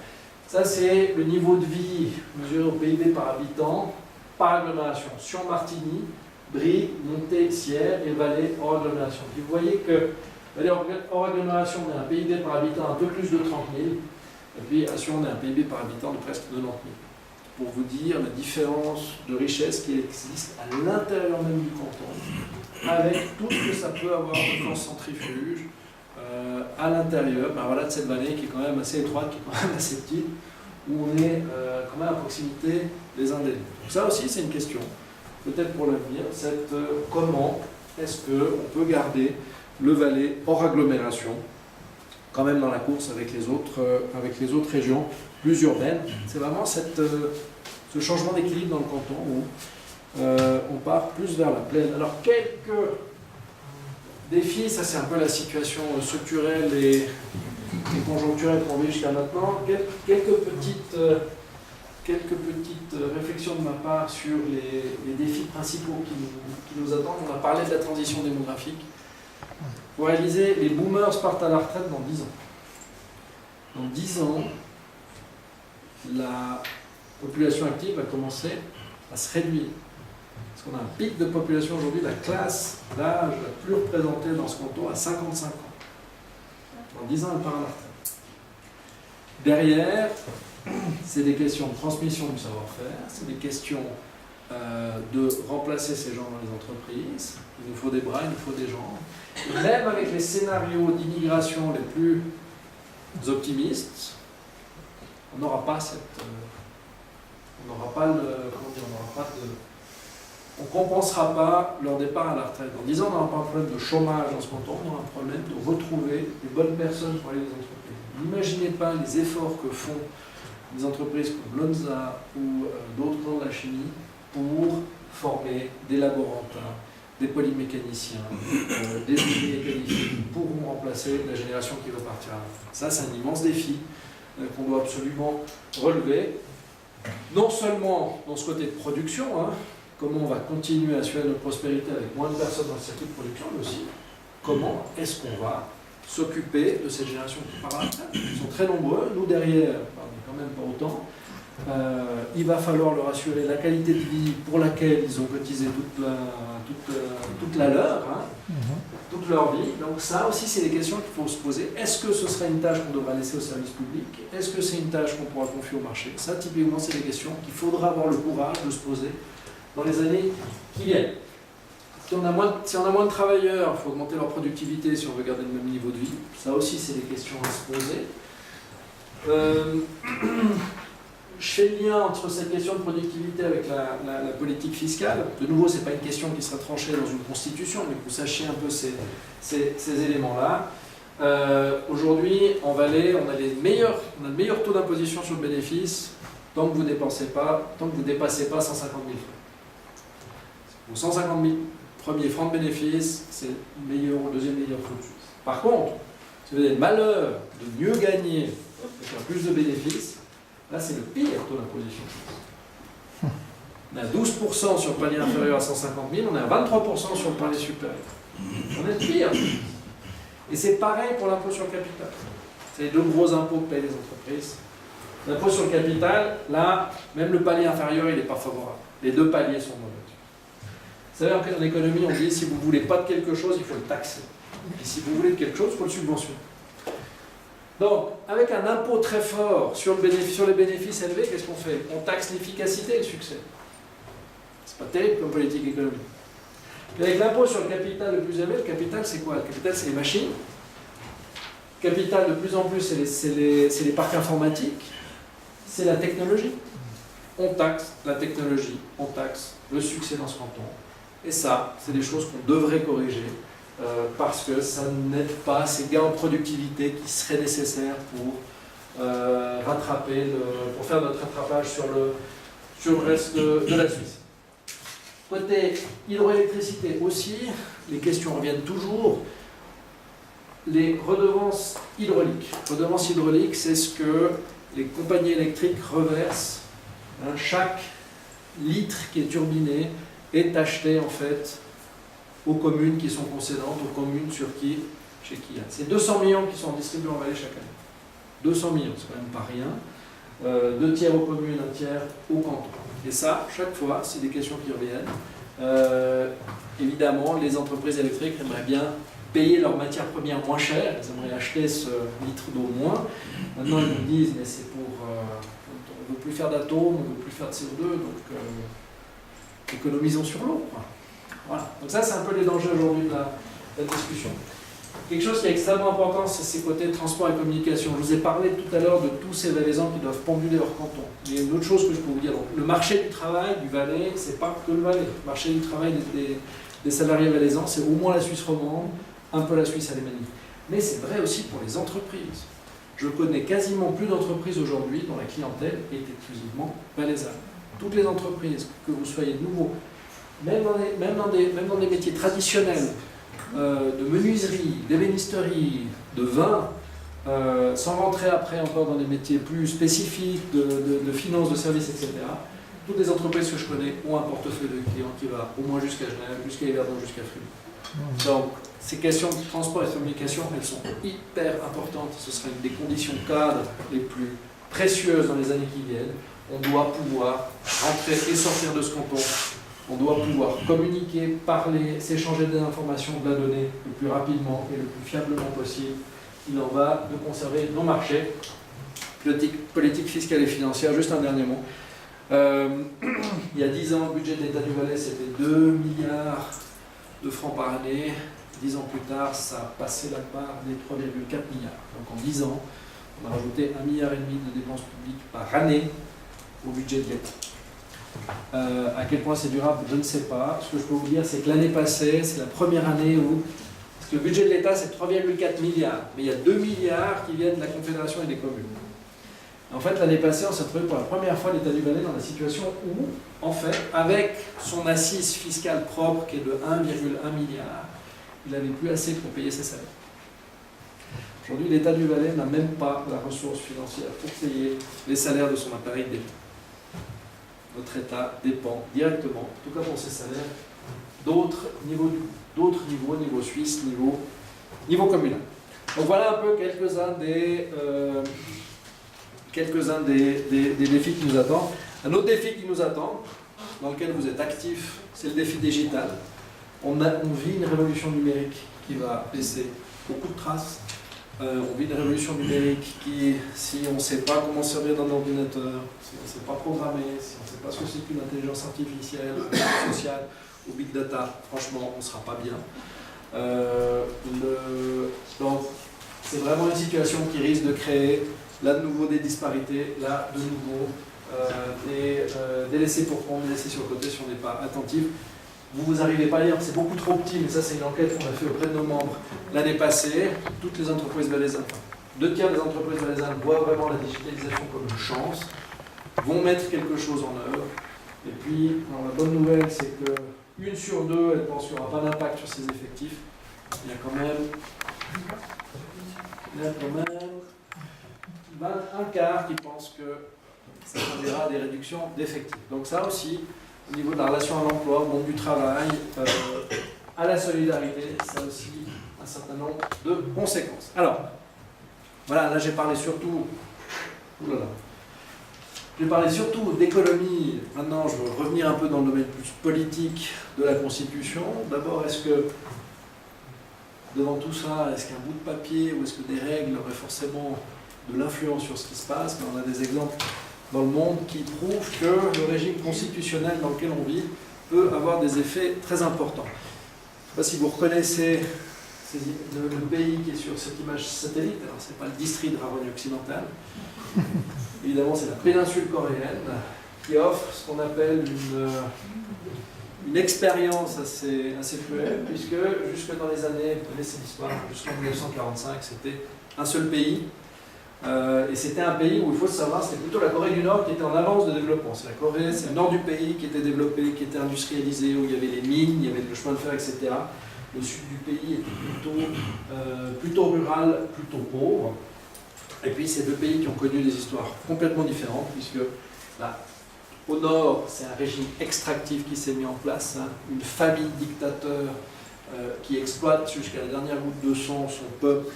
Ça, c'est le niveau de vie mesuré au PIB par habitant, par agglomération. Sion-Martigny, Brie, Monté, Sierre et Valais hors agglomération. Puis vous voyez que Valais hors agglomération, on a un PIB par habitant un peu plus de 30 000, et puis à Sion, on a un PIB par habitant de presque 90 000. Pour vous dire la différence de richesse qui existe à l'intérieur même du canton, avec tout ce que ça peut avoir de force centrifuge à l'intérieur voilà, de cette vallée qui est quand même assez étroite, qui est quand même assez petite, où on est quand même à proximité des uns des autres. Donc ça aussi, c'est une question, peut-être pour l'avenir, comment est-ce qu'on peut garder le Valais hors agglomération, quand même dans la course avec les autres régions plus urbaines. C'est vraiment ce changement d'équilibre dans le canton où on part plus vers la plaine. Alors quelques défis, ça c'est un peu la situation structurelle et conjoncturelle qu'on vit jusqu'à maintenant. Quelques petites réflexions de ma part sur les défis principaux qui nous attendent. On a parlé de la transition démographique. Pour réaliser, les boomers partent à la retraite dans 10 ans. Dans 10 ans, la population active va commencer à se réduire. Parce qu'on a un pic de population aujourd'hui, la classe d'âge la plus représentée dans ce canton à 55 ans. Dans 10 ans, elle part à la retraite. Derrière, c'est des questions de transmission du savoir-faire, c'est des questions de remplacer ces gens dans les entreprises. Il nous faut des bras, il nous faut des gens. Et même avec les scénarios d'immigration les plus optimistes, on n'aura pas on ne compensera pas leur départ à la retraite. En disant on n'aura pas un problème de chômage dans ce canton, on aura un problème de retrouver les bonnes personnes pour aller dans les entreprises. N'imaginez pas les efforts que font des entreprises comme Lonza ou d'autres dans la chimie pour former des laborantins, des polymécaniciens, des ouvriers qualifiés qui pourront remplacer la génération qui va partir à la retraite. Ça, c'est un immense défi qu'on doit absolument relever. Non seulement dans ce côté de production, comment on va continuer à assurer notre prospérité avec moins de personnes dans le circuit de production, mais aussi comment est-ce qu'on va s'occuper de cette génération qui part à la retraite. Ils sont très nombreux, nous derrière, on n'est quand même pas autant. Il va falloir leur assurer la qualité de vie pour laquelle ils ont cotisé toute leur vie. Donc ça aussi, c'est des questions qu'il faut se poser. Est-ce que ce sera une tâche qu'on devra laisser au service public? Est-ce que c'est une tâche qu'on pourra confier au marché? Ça, typiquement, c'est des questions qu'il faudra avoir le courage de se poser dans les années qui viennent. Si on a moins de travailleurs, il faut augmenter leur productivité si on veut garder le même niveau de vie. Ça aussi, c'est des questions à se poser. Je fais le lien entre cette question de productivité avec la politique fiscale. De nouveau, ce n'est pas une question qui sera tranchée dans une constitution, mais que vous sachiez un peu ces éléments-là. Aujourd'hui, en Valais, on a le meilleur taux d'imposition sur le bénéfice tant que vous ne dépassez pas 150 000 francs. Pour 150 000 premiers francs de bénéfice, c'est le deuxième meilleur taux de Suisse. Par contre, si vous avez le malheur de mieux gagner et faire plus de bénéfices, là, c'est le pire taux d'imposition. On est à 12% sur le palier inférieur à 150 000, on est à 23% sur le palier supérieur. On est le pire. Et c'est pareil pour l'impôt sur le capital. C'est les deux gros impôts que payent les entreprises. L'impôt sur le capital, là, même le palier inférieur, il n'est pas favorable. Les deux paliers sont mauvais. Vous savez, en économie, on dit si vous ne voulez pas de quelque chose, il faut le taxer. Et si vous voulez de quelque chose, il faut le subventionner. Donc, avec un impôt très fort sur les bénéfices élevés, qu'est-ce qu'on fait? On taxe l'efficacité et le succès. C'est pas terrible comme politique économique. Et avec l'impôt sur le capital le plus élevé, le capital c'est quoi? Le capital c'est les machines. Le capital de plus en plus c'est les parcs informatiques, c'est la technologie. On taxe la technologie, on taxe le succès dans ce canton. Et ça, c'est des choses qu'on devrait corriger. Parce que ça n'aide pas ces gains en productivité qui seraient nécessaires pour pour faire notre rattrapage sur le reste de la Suisse. Côté hydroélectricité aussi, les questions reviennent toujours. Les redevances hydrauliques. Redevances hydrauliques, c'est ce que les compagnies électriques reversent. Chaque litre qui est turbiné est acheté en fait aux communes qui sont concédantes, aux communes chez qui il y a. C'est 200 millions qui sont distribués en Valais chaque année. 200 millions, c'est quand même pas rien. 2 tiers aux communes, 1 tiers au canton. Et ça, chaque fois, c'est des questions qui reviennent. Évidemment, les entreprises électriques aimeraient bien payer leurs matières premières moins chères, elles aimeraient acheter ce litre d'eau moins. Maintenant, ils nous disent, mais c'est pour... on ne veut plus faire d'atomes, on ne veut plus faire de CO2, donc économisons sur l'eau. Voilà. Donc ça, c'est un peu les dangers aujourd'hui de la discussion. Quelque chose qui est extrêmement important, c'est ces côtés transport et communication. Je vous ai parlé tout à l'heure de tous ces Valaisans qui doivent penduler leur canton. Il y a une autre chose que je peux vous dire. Donc, le marché du travail du Valais, c'est pas que le Valais. Le marché du travail des salariés valaisans, c'est au moins la Suisse romande, un peu la Suisse alémanique. Mais c'est vrai aussi pour les entreprises. Je connais quasiment plus d'entreprises aujourd'hui dont la clientèle est exclusivement valaisanne. Toutes les entreprises, que vous soyez nouveau, même dans des métiers traditionnels, de menuiserie, d'ébénisterie, de vin, sans rentrer après encore dans des métiers plus spécifiques de finance, de services, etc. Toutes les entreprises que je connais ont un portefeuille de clients qui va au moins jusqu'à Genève, jusqu'à Yverdon, jusqu'à Fribourg. Donc, ces questions de transport et de communication, elles sont hyper importantes. Ce sera une des conditions cadres les plus précieuses dans les années qui viennent. On doit pouvoir rentrer et sortir de ce canton. On doit pouvoir communiquer, parler, s'échanger des informations, de la donnée le plus rapidement et le plus fiablement possible. Il en va de conserver nos marchés. Politique fiscale et financière, juste un dernier mot. Il y a 10 ans, le budget de l'État du Valais, c'était 2 milliards de francs par année. 10 ans plus tard, ça a passé la barre des 3,4 milliards. Donc en 10 ans, on a rajouté 1,5 milliard de dépenses publiques par année au budget de l'État. À quel point c'est durable, je ne sais pas. Ce que je peux vous dire, c'est que l'année passée, c'est la première année où... Parce que le budget de l'État, c'est 3,4 milliards. Mais il y a 2 milliards qui viennent de la Confédération et des communes. En fait, l'année passée, on s'est retrouvé pour la première fois l'État du Valais dans la situation où, en fait, avec son assise fiscale propre qui est de 1,1 milliard, il n'avait plus assez pour payer ses salaires. Aujourd'hui, l'État du Valais n'a même pas la ressource financière pour payer les salaires de son appareil d'État. Notre État dépend directement, en tout cas pour ses salaires, d'autres niveaux, niveau suisse, niveau communal. Donc voilà un peu quelques-uns des défis qui nous attendent. Un autre défi qui nous attend, dans lequel vous êtes actifs, c'est le défi digital. On vit une révolution numérique qui va laisser beaucoup de traces. On vit une révolution numérique qui, si on ne sait pas comment servir d'un ordinateur, si on ne sait pas programmer, si on ne sait pas ce que c'est qu'une intelligence artificielle, sociale ou big data, franchement, on ne sera pas bien. Donc, c'est vraiment une situation qui risque de créer là de nouveau des disparités, là de nouveau des laissés pour compte, des laissés sur le côté si on n'est pas attentif. Vous n'arrivez pas à lire, c'est beaucoup trop petit, mais ça c'est une enquête qu'on a fait auprès de nos membres l'année passée. Toutes les entreprises valaisannes, 2 tiers des entreprises valaisannes voient vraiment la digitalisation comme une chance, vont mettre quelque chose en œuvre. Et puis, alors, la bonne nouvelle, c'est que 1 sur 2, elle pense qu'il n'y aura pas d'impact sur ses effectifs. Il y a quand même un quart qui pense que ça conduira à des réductions d'effectifs. Donc ça aussi, au niveau de la relation à l'emploi, au monde du travail, à la solidarité, ça aussi un certain nombre de conséquences. Alors, voilà, là j'ai parlé surtout... J'ai parlé surtout d'économie. Maintenant, je veux revenir un peu dans le domaine plus politique de la Constitution. D'abord, est-ce que, devant tout ça, est-ce qu'un bout de papier ou est-ce que des règles auraient forcément de l'influence sur ce qui se passe? Mais on a des exemples dans le monde qui prouvent que le régime constitutionnel dans lequel on vit peut avoir des effets très importants. Je ne sais pas si vous reconnaissez le pays qui est sur cette image satellite. Alors, ce n'est pas le district de Ravogne occidental. Évidemment, c'est la péninsule coréenne qui offre ce qu'on appelle une expérience assez cruelle, puisque jusque dans les années, vous connaissez l'histoire, jusqu'en 1945, c'était un seul pays. Et c'était un pays où, il faut le savoir, c'était plutôt la Corée du Nord qui était en avance de développement. C'est la Corée, c'est le nord du pays qui était développé, qui était industrialisé, où il y avait les mines, il y avait le chemin de fer, etc. Le sud du pays était plutôt rural, plutôt pauvre. Et puis ces deux pays qui ont connu des histoires complètement différentes, puisque là, au nord, c'est un régime extractif qui s'est mis en place, hein, une famille dictateur qui exploite jusqu'à la dernière goutte de sang son peuple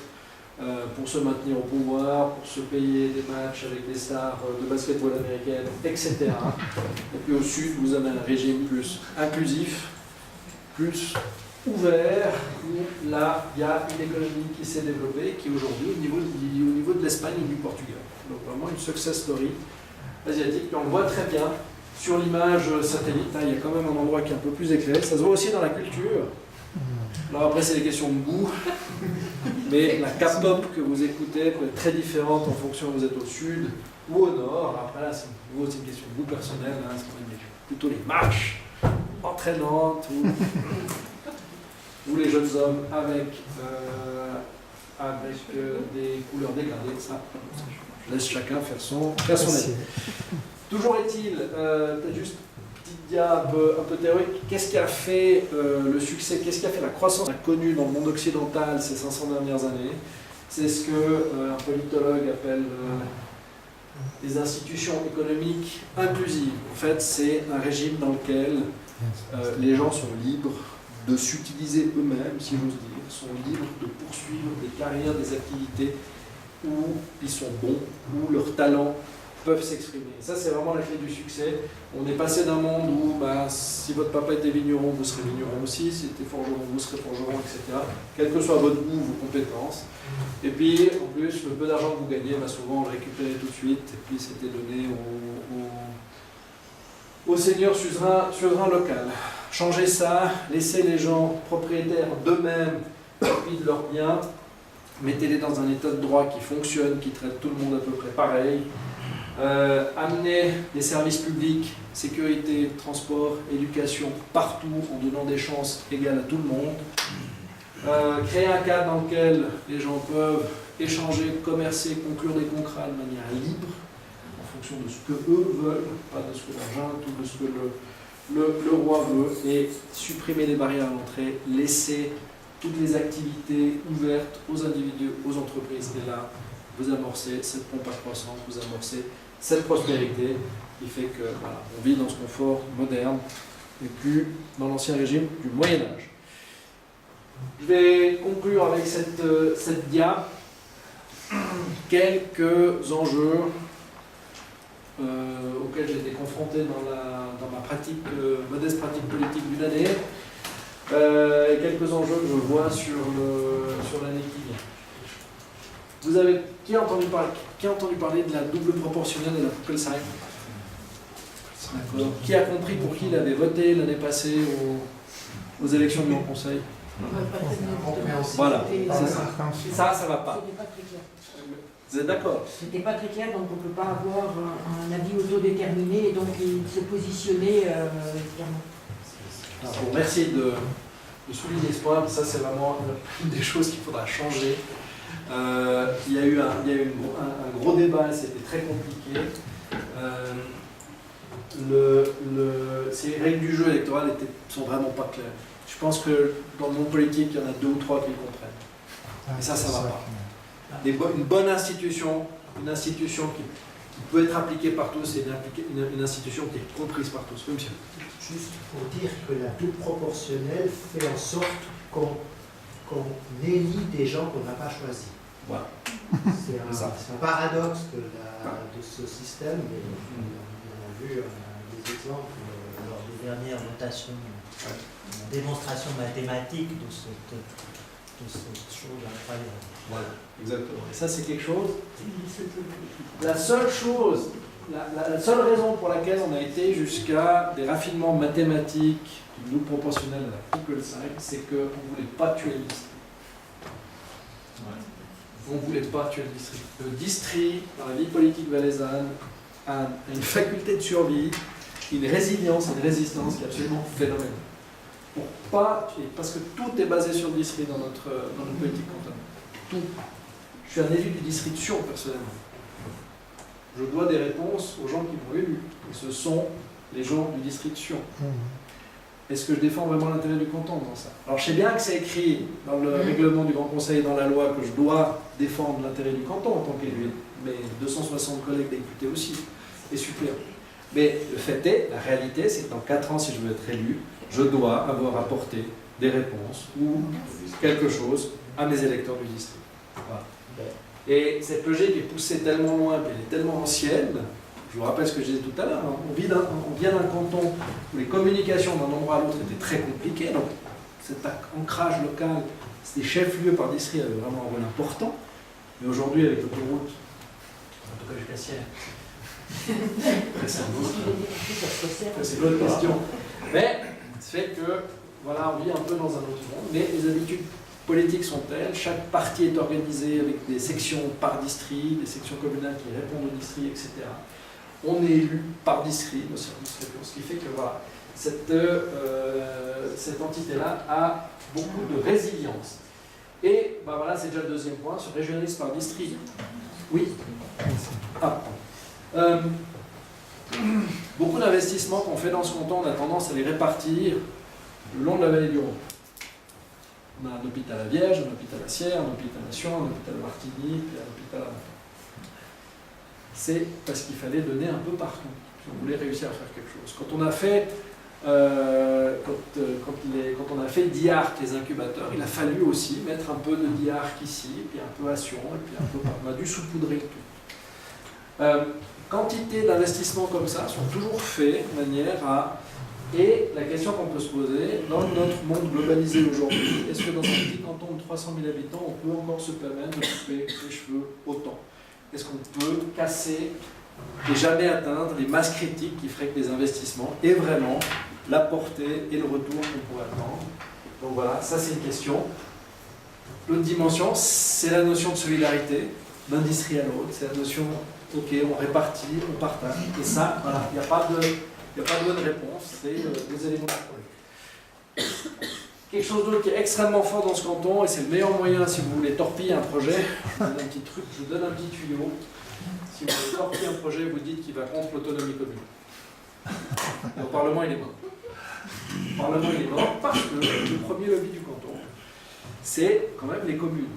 pour se maintenir au pouvoir, pour se payer des matchs avec des stars de basketball américaines, etc. Et puis au sud, vous avez un régime plus inclusif, plus ouvert, où là, il y a une économie qui s'est développée, qui aujourd'hui, au niveau de l'Espagne ou du Portugal. Donc vraiment une success story asiatique. Et on le voit très bien sur l'image satellite. Hein, il y a quand même un endroit qui est un peu plus éclairé. Ça se voit aussi dans la culture. Alors après, c'est des questions de goût. Mais la K-pop que vous écoutez peut être très différente en fonction que vous êtes au sud ou au nord. Alors après, là, c'est une question de goût personnel. Hein, c'est plutôt les marches entraînantes ou les jeunes hommes avec des couleurs dégradées. Ça, je laisse chacun faire son avis. Toujours est-il, peut-être juste une petite diab un peu théorique, qu'est-ce qui a fait le succès, qu'est-ce qui a fait la croissance qu'on a connue dans le monde occidental ces 500 dernières années? C'est ce qu'un politologue appelle des institutions économiques inclusives. En fait, c'est un régime dans lequel les gens sont libres de s'utiliser eux-mêmes, si j'ose dire, sont libres de poursuivre des carrières, des activités où ils sont bons, où leurs talents peuvent s'exprimer. Ça, c'est vraiment la clé du succès. On est passé d'un monde où, si votre papa était vigneron, vous serez vigneron aussi, si c'était forgeron, vous serez forgeron, etc. Quel que soit votre goût, vos compétences. Et puis, en plus, le peu d'argent que vous gagnez, souvent on le récupérait tout de suite, et puis c'était donné au seigneur suzerain local. Changez ça, laissez les gens propriétaires d'eux-mêmes de leurs biens, mettez-les dans un état de droit qui fonctionne, qui traite tout le monde à peu près pareil. Amenez des services publics, sécurité, transport, éducation, partout, en donnant des chances égales à tout le monde. Créer un cadre dans lequel les gens peuvent échanger, commercer, conclure des contrats de manière libre, en fonction de ce que eux veulent, pas de ce que la junte ou de ce que le roi veut, et supprimer les barrières à l'entrée, laisser toutes les activités ouvertes aux individus, aux entreprises. Et là, vous amorcez cette pompe à croissance, vous amorcez cette prospérité qui fait que voilà, on vit dans ce confort moderne et plus dans l'ancien régime du Moyen-Âge. Je vais conclure avec cette dia. Quelques enjeux auxquels j'ai été confronté dans ma modeste pratique politique d'une année, et quelques enjeux que je vois sur l'année qui vient. Qui a entendu parler de la double proportionnelle de la Pupelsheim? Qui a compris pour qui il avait voté l'année passée aux élections du Grand Conseil? Voilà, ça va pas. Vous êtes d'accord? C'était pas très clair, donc on ne peut pas avoir un avis autodéterminé et donc il se positionner clairement. Alors, bon, merci de souligner ce point, ça c'est vraiment une des choses qu'il faudra changer. Il y a eu un gros débat, c'était très compliqué. Ces règles du jeu électoral sont vraiment pas claires. Je pense que dans le monde politique, il y en a 2 ou 3 qui le comprennent. Et ça va pas. Une bonne institution, une institution qui peut être appliquée par tous, et une institution qui est comprise par tous. Oui, monsieur. Juste pour dire que la double proportionnelle fait en sorte qu'on élit des gens qu'on n'a pas choisis. Voilà. C'est un paradoxe de ce système, mais on a vu des exemples Lors des dernières votations, une démonstration mathématique de cette chose incroyable. Voilà, exactement. Et ça, c'est quelque chose. La seule chose, la seule raison pour laquelle on a été jusqu'à des raffinements mathématiques du double proportionnel à la Pupelsheim, c'est qu'on ne voulait pas tuer le district. On ne voulait pas tuer le district. Le district, dans la vie politique valaisanne, a une faculté de survie, une résilience, une résistance qui est absolument phénoménale. Parce que tout est basé sur le district dans notre politique cantonale. Tout. Je suis un élu du district Sion, personnellement. Je dois des réponses aux gens qui m'ont élu. Et ce sont les gens du district Sion. Est-ce que je défends vraiment l'intérêt du canton dans ça? Alors je sais bien que c'est écrit dans le règlement du Grand Conseil et dans la loi que je dois défendre l'intérêt du canton en tant qu'élu, mais 260 collègues députés aussi, et suppléants. Mais le fait est, la réalité, c'est que dans 4 ans, si je veux être élu, je dois avoir apporté des réponses ou quelque chose à mes électeurs du district. Voilà. Et cette logique est poussée tellement loin, puis elle est tellement ancienne. Je vous rappelle ce que je disais tout à l'heure, hein. On vient d'un canton où les communications d'un endroit à l'autre étaient très compliquées, donc cet ancrage local, ces chefs-lieux par district avaient vraiment un rôle important. Mais aujourd'hui, avec l'autoroute, en tout cas jusqu'à Sierre, c'est une autre question. Mais ça fait que, voilà, on vit un peu dans un autre monde, mais les habitudes politiques sont telles, chaque parti est organisé avec des sections par district, des sections communales qui répondent au district, etc. On est élu par district, nos services réponse, ce qui fait que voilà, cette entité-là a beaucoup de résilience. Et ben voilà, c'est déjà le deuxième point, sur régionalisme par district. Oui. Beaucoup d'investissements qu'on fait dans ce canton, on a tendance à les répartir le long de la vallée du Rhône. On a un hôpital à Viège, un hôpital à Sierre, un hôpital à Sion, un hôpital à Martigny, puis un hôpital à Menton. C'est parce qu'il fallait donner un peu partout, si on voulait réussir à faire quelque chose. Quand on a fait, quand on a fait DIARC, les incubateurs, il a fallu aussi mettre un peu de DIARC ici, puis un peu à Sion, et puis un peu par... On a dû saupoudrer tout. Quantité d'investissements comme ça sont toujours faits de manière à... Et la question qu'on peut se poser, dans notre monde globalisé aujourd'hui, est-ce que dans un petit canton de 300 000 habitants, on peut encore se permettre de couper les cheveux autant? Est-ce qu'on peut casser et jamais atteindre les masses critiques qui feraient que les investissements aient vraiment la portée et le retour qu'on pourrait attendre. Donc voilà, ça c'est une question. L'autre dimension, c'est la notion de solidarité, d'industrie à l'autre, c'est la notion, ok, on répartit, on partage, et ça, voilà, il n'y a pas de bonne réponse, c'est des éléments de projet. Quelque chose d'autre qui est extrêmement fort dans ce canton, et c'est le meilleur moyen si vous voulez torpiller un projet, je vous donne un petit truc, je vous donne un petit tuyau. Si vous voulez torpiller un projet, vous dites qu'il va contre l'autonomie commune. Et au Parlement, il est mort. Le Parlement, il est mort parce que le premier lobby du canton, c'est quand même les communes.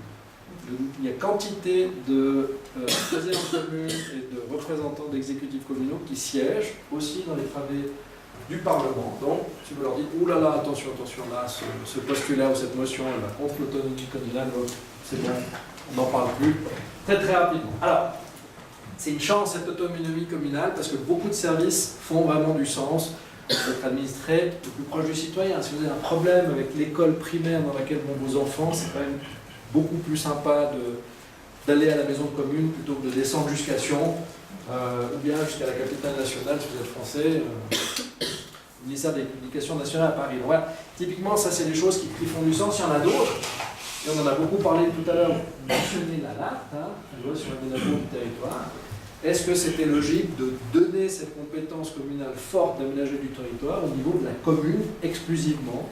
Il y a quantité de présidents de communes et de représentants d'exécutifs communaux qui siègent aussi dans les travées du Parlement. Donc, si vous leur dites, ouh là là, attention, attention, là, ce postulat ou cette motion, elle va contre l'autonomie communale, c'est bon, on n'en parle plus, très très rapidement. Alors, c'est une chance cette autonomie communale parce que beaucoup de services font vraiment du sens d'être administrés le plus proche du citoyen. Si vous avez un problème avec l'école primaire dans laquelle vont vos enfants, c'est quand même beaucoup plus sympa d'aller à la maison de commune plutôt que de descendre jusqu'à Sion ou bien jusqu'à la capitale nationale si vous êtes français. Le ministère des Publications nationales à Paris. Donc voilà, typiquement, ça c'est des choses qui font du sens. Il y en a d'autres, et on en a beaucoup parlé tout à l'heure, mentionner la LAT, la loi sur l'aménagement du territoire. Est-ce que c'était logique de donner cette compétence communale forte d'aménager du territoire au niveau de la commune exclusivement,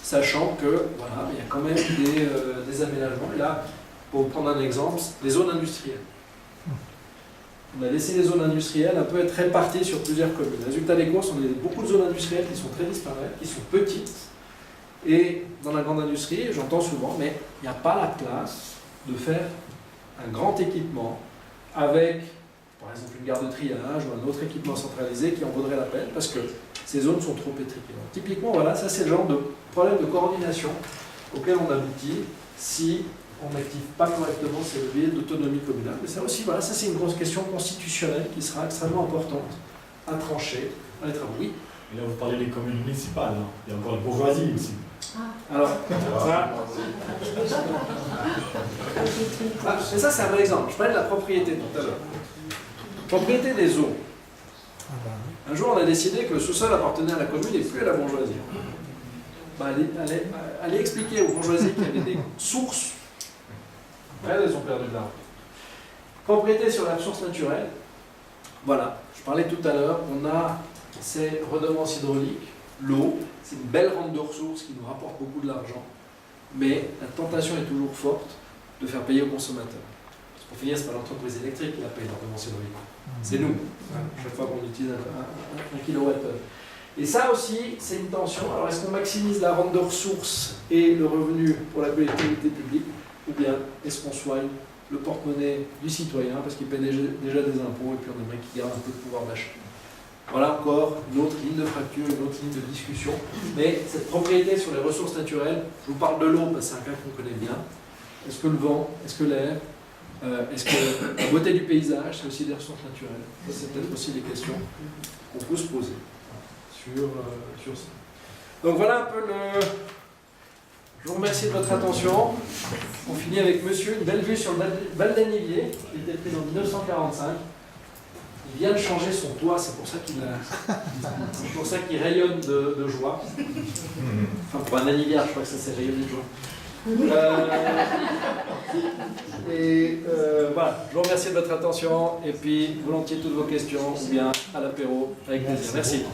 sachant que voilà, il y a quand même des aménagements. Et là, pour vous prendre un exemple, les zones industrielles. On a laissé les zones industrielles un peu être réparties sur plusieurs communes. Résultat des courses, on a beaucoup de zones industrielles qui sont très disparates, qui sont petites. Et dans la grande industrie, j'entends souvent, mais il n'y a pas la place de faire un grand équipement avec, par exemple, une gare de triage ou un autre équipement centralisé qui en vaudrait la peine parce que ces zones sont trop étriquées. Donc, typiquement, voilà, ça c'est le genre de problème de coordination auquel on aboutit si on n'active pas correctement ces leviers d'autonomie communale. Mais ça aussi, voilà, ça c'est une grosse question constitutionnelle qui sera extrêmement importante à trancher dans les travaux. Oui. Et là, vous parlez des communes municipales, hein. Il y a encore la bourgeoisie aussi. Alors, ça c'est un bon exemple. Je parlais de la propriété tout à l'heure. Propriété des eaux. Un jour, on a décidé que le sous-sol appartenait à la commune et plus à la bourgeoisie. Allez expliquer aux bourgeoisies qu'il y avait des sources. Elles ont perdu de l'argent. Propriété sur la ressource naturelle. Voilà, je parlais tout à l'heure, on a ces redevances hydrauliques, l'eau, c'est une belle rente de ressources qui nous rapporte beaucoup de l'argent, mais la tentation est toujours forte de faire payer aux consommateurs. Pour finir, ce n'est pas l'entreprise électrique qui la paye, la redevance hydraulique. C'est nous, chaque fois qu'on utilise un kilowattheure. Et ça aussi, c'est une tension. Alors, est-ce qu'on maximise la rente de ressources et le revenu pour la collectivité publique, ou bien est-ce qu'on soigne le porte-monnaie du citoyen parce qu'il paie déjà des impôts et puis on aimerait qu'il garde un peu de pouvoir d'achat. Voilà encore une autre ligne de fracture, une autre ligne de discussion. Mais cette propriété sur les ressources naturelles, je vous parle de l'eau parce que c'est un cas qu'on connaît bien. Est-ce que le vent, est-ce que l'air, est-ce que la beauté du paysage, c'est aussi des ressources naturelles? Ça, c'est peut-être aussi des questions qu'on peut se poser sur ça. Donc voilà un peu le... Je vous remercie de votre attention. On finit avec monsieur, une belle vue sur le Val d'Anivier, qui était pris en 1945. Il vient de changer son toit, c'est pour ça qu'il rayonne de joie. Enfin, pour un annivière, je crois que ça s'est rayonné de joie. Voilà, je vous remercie de votre attention et puis volontiers toutes vos questions ou bien à l'apéro avec plaisir. Merci.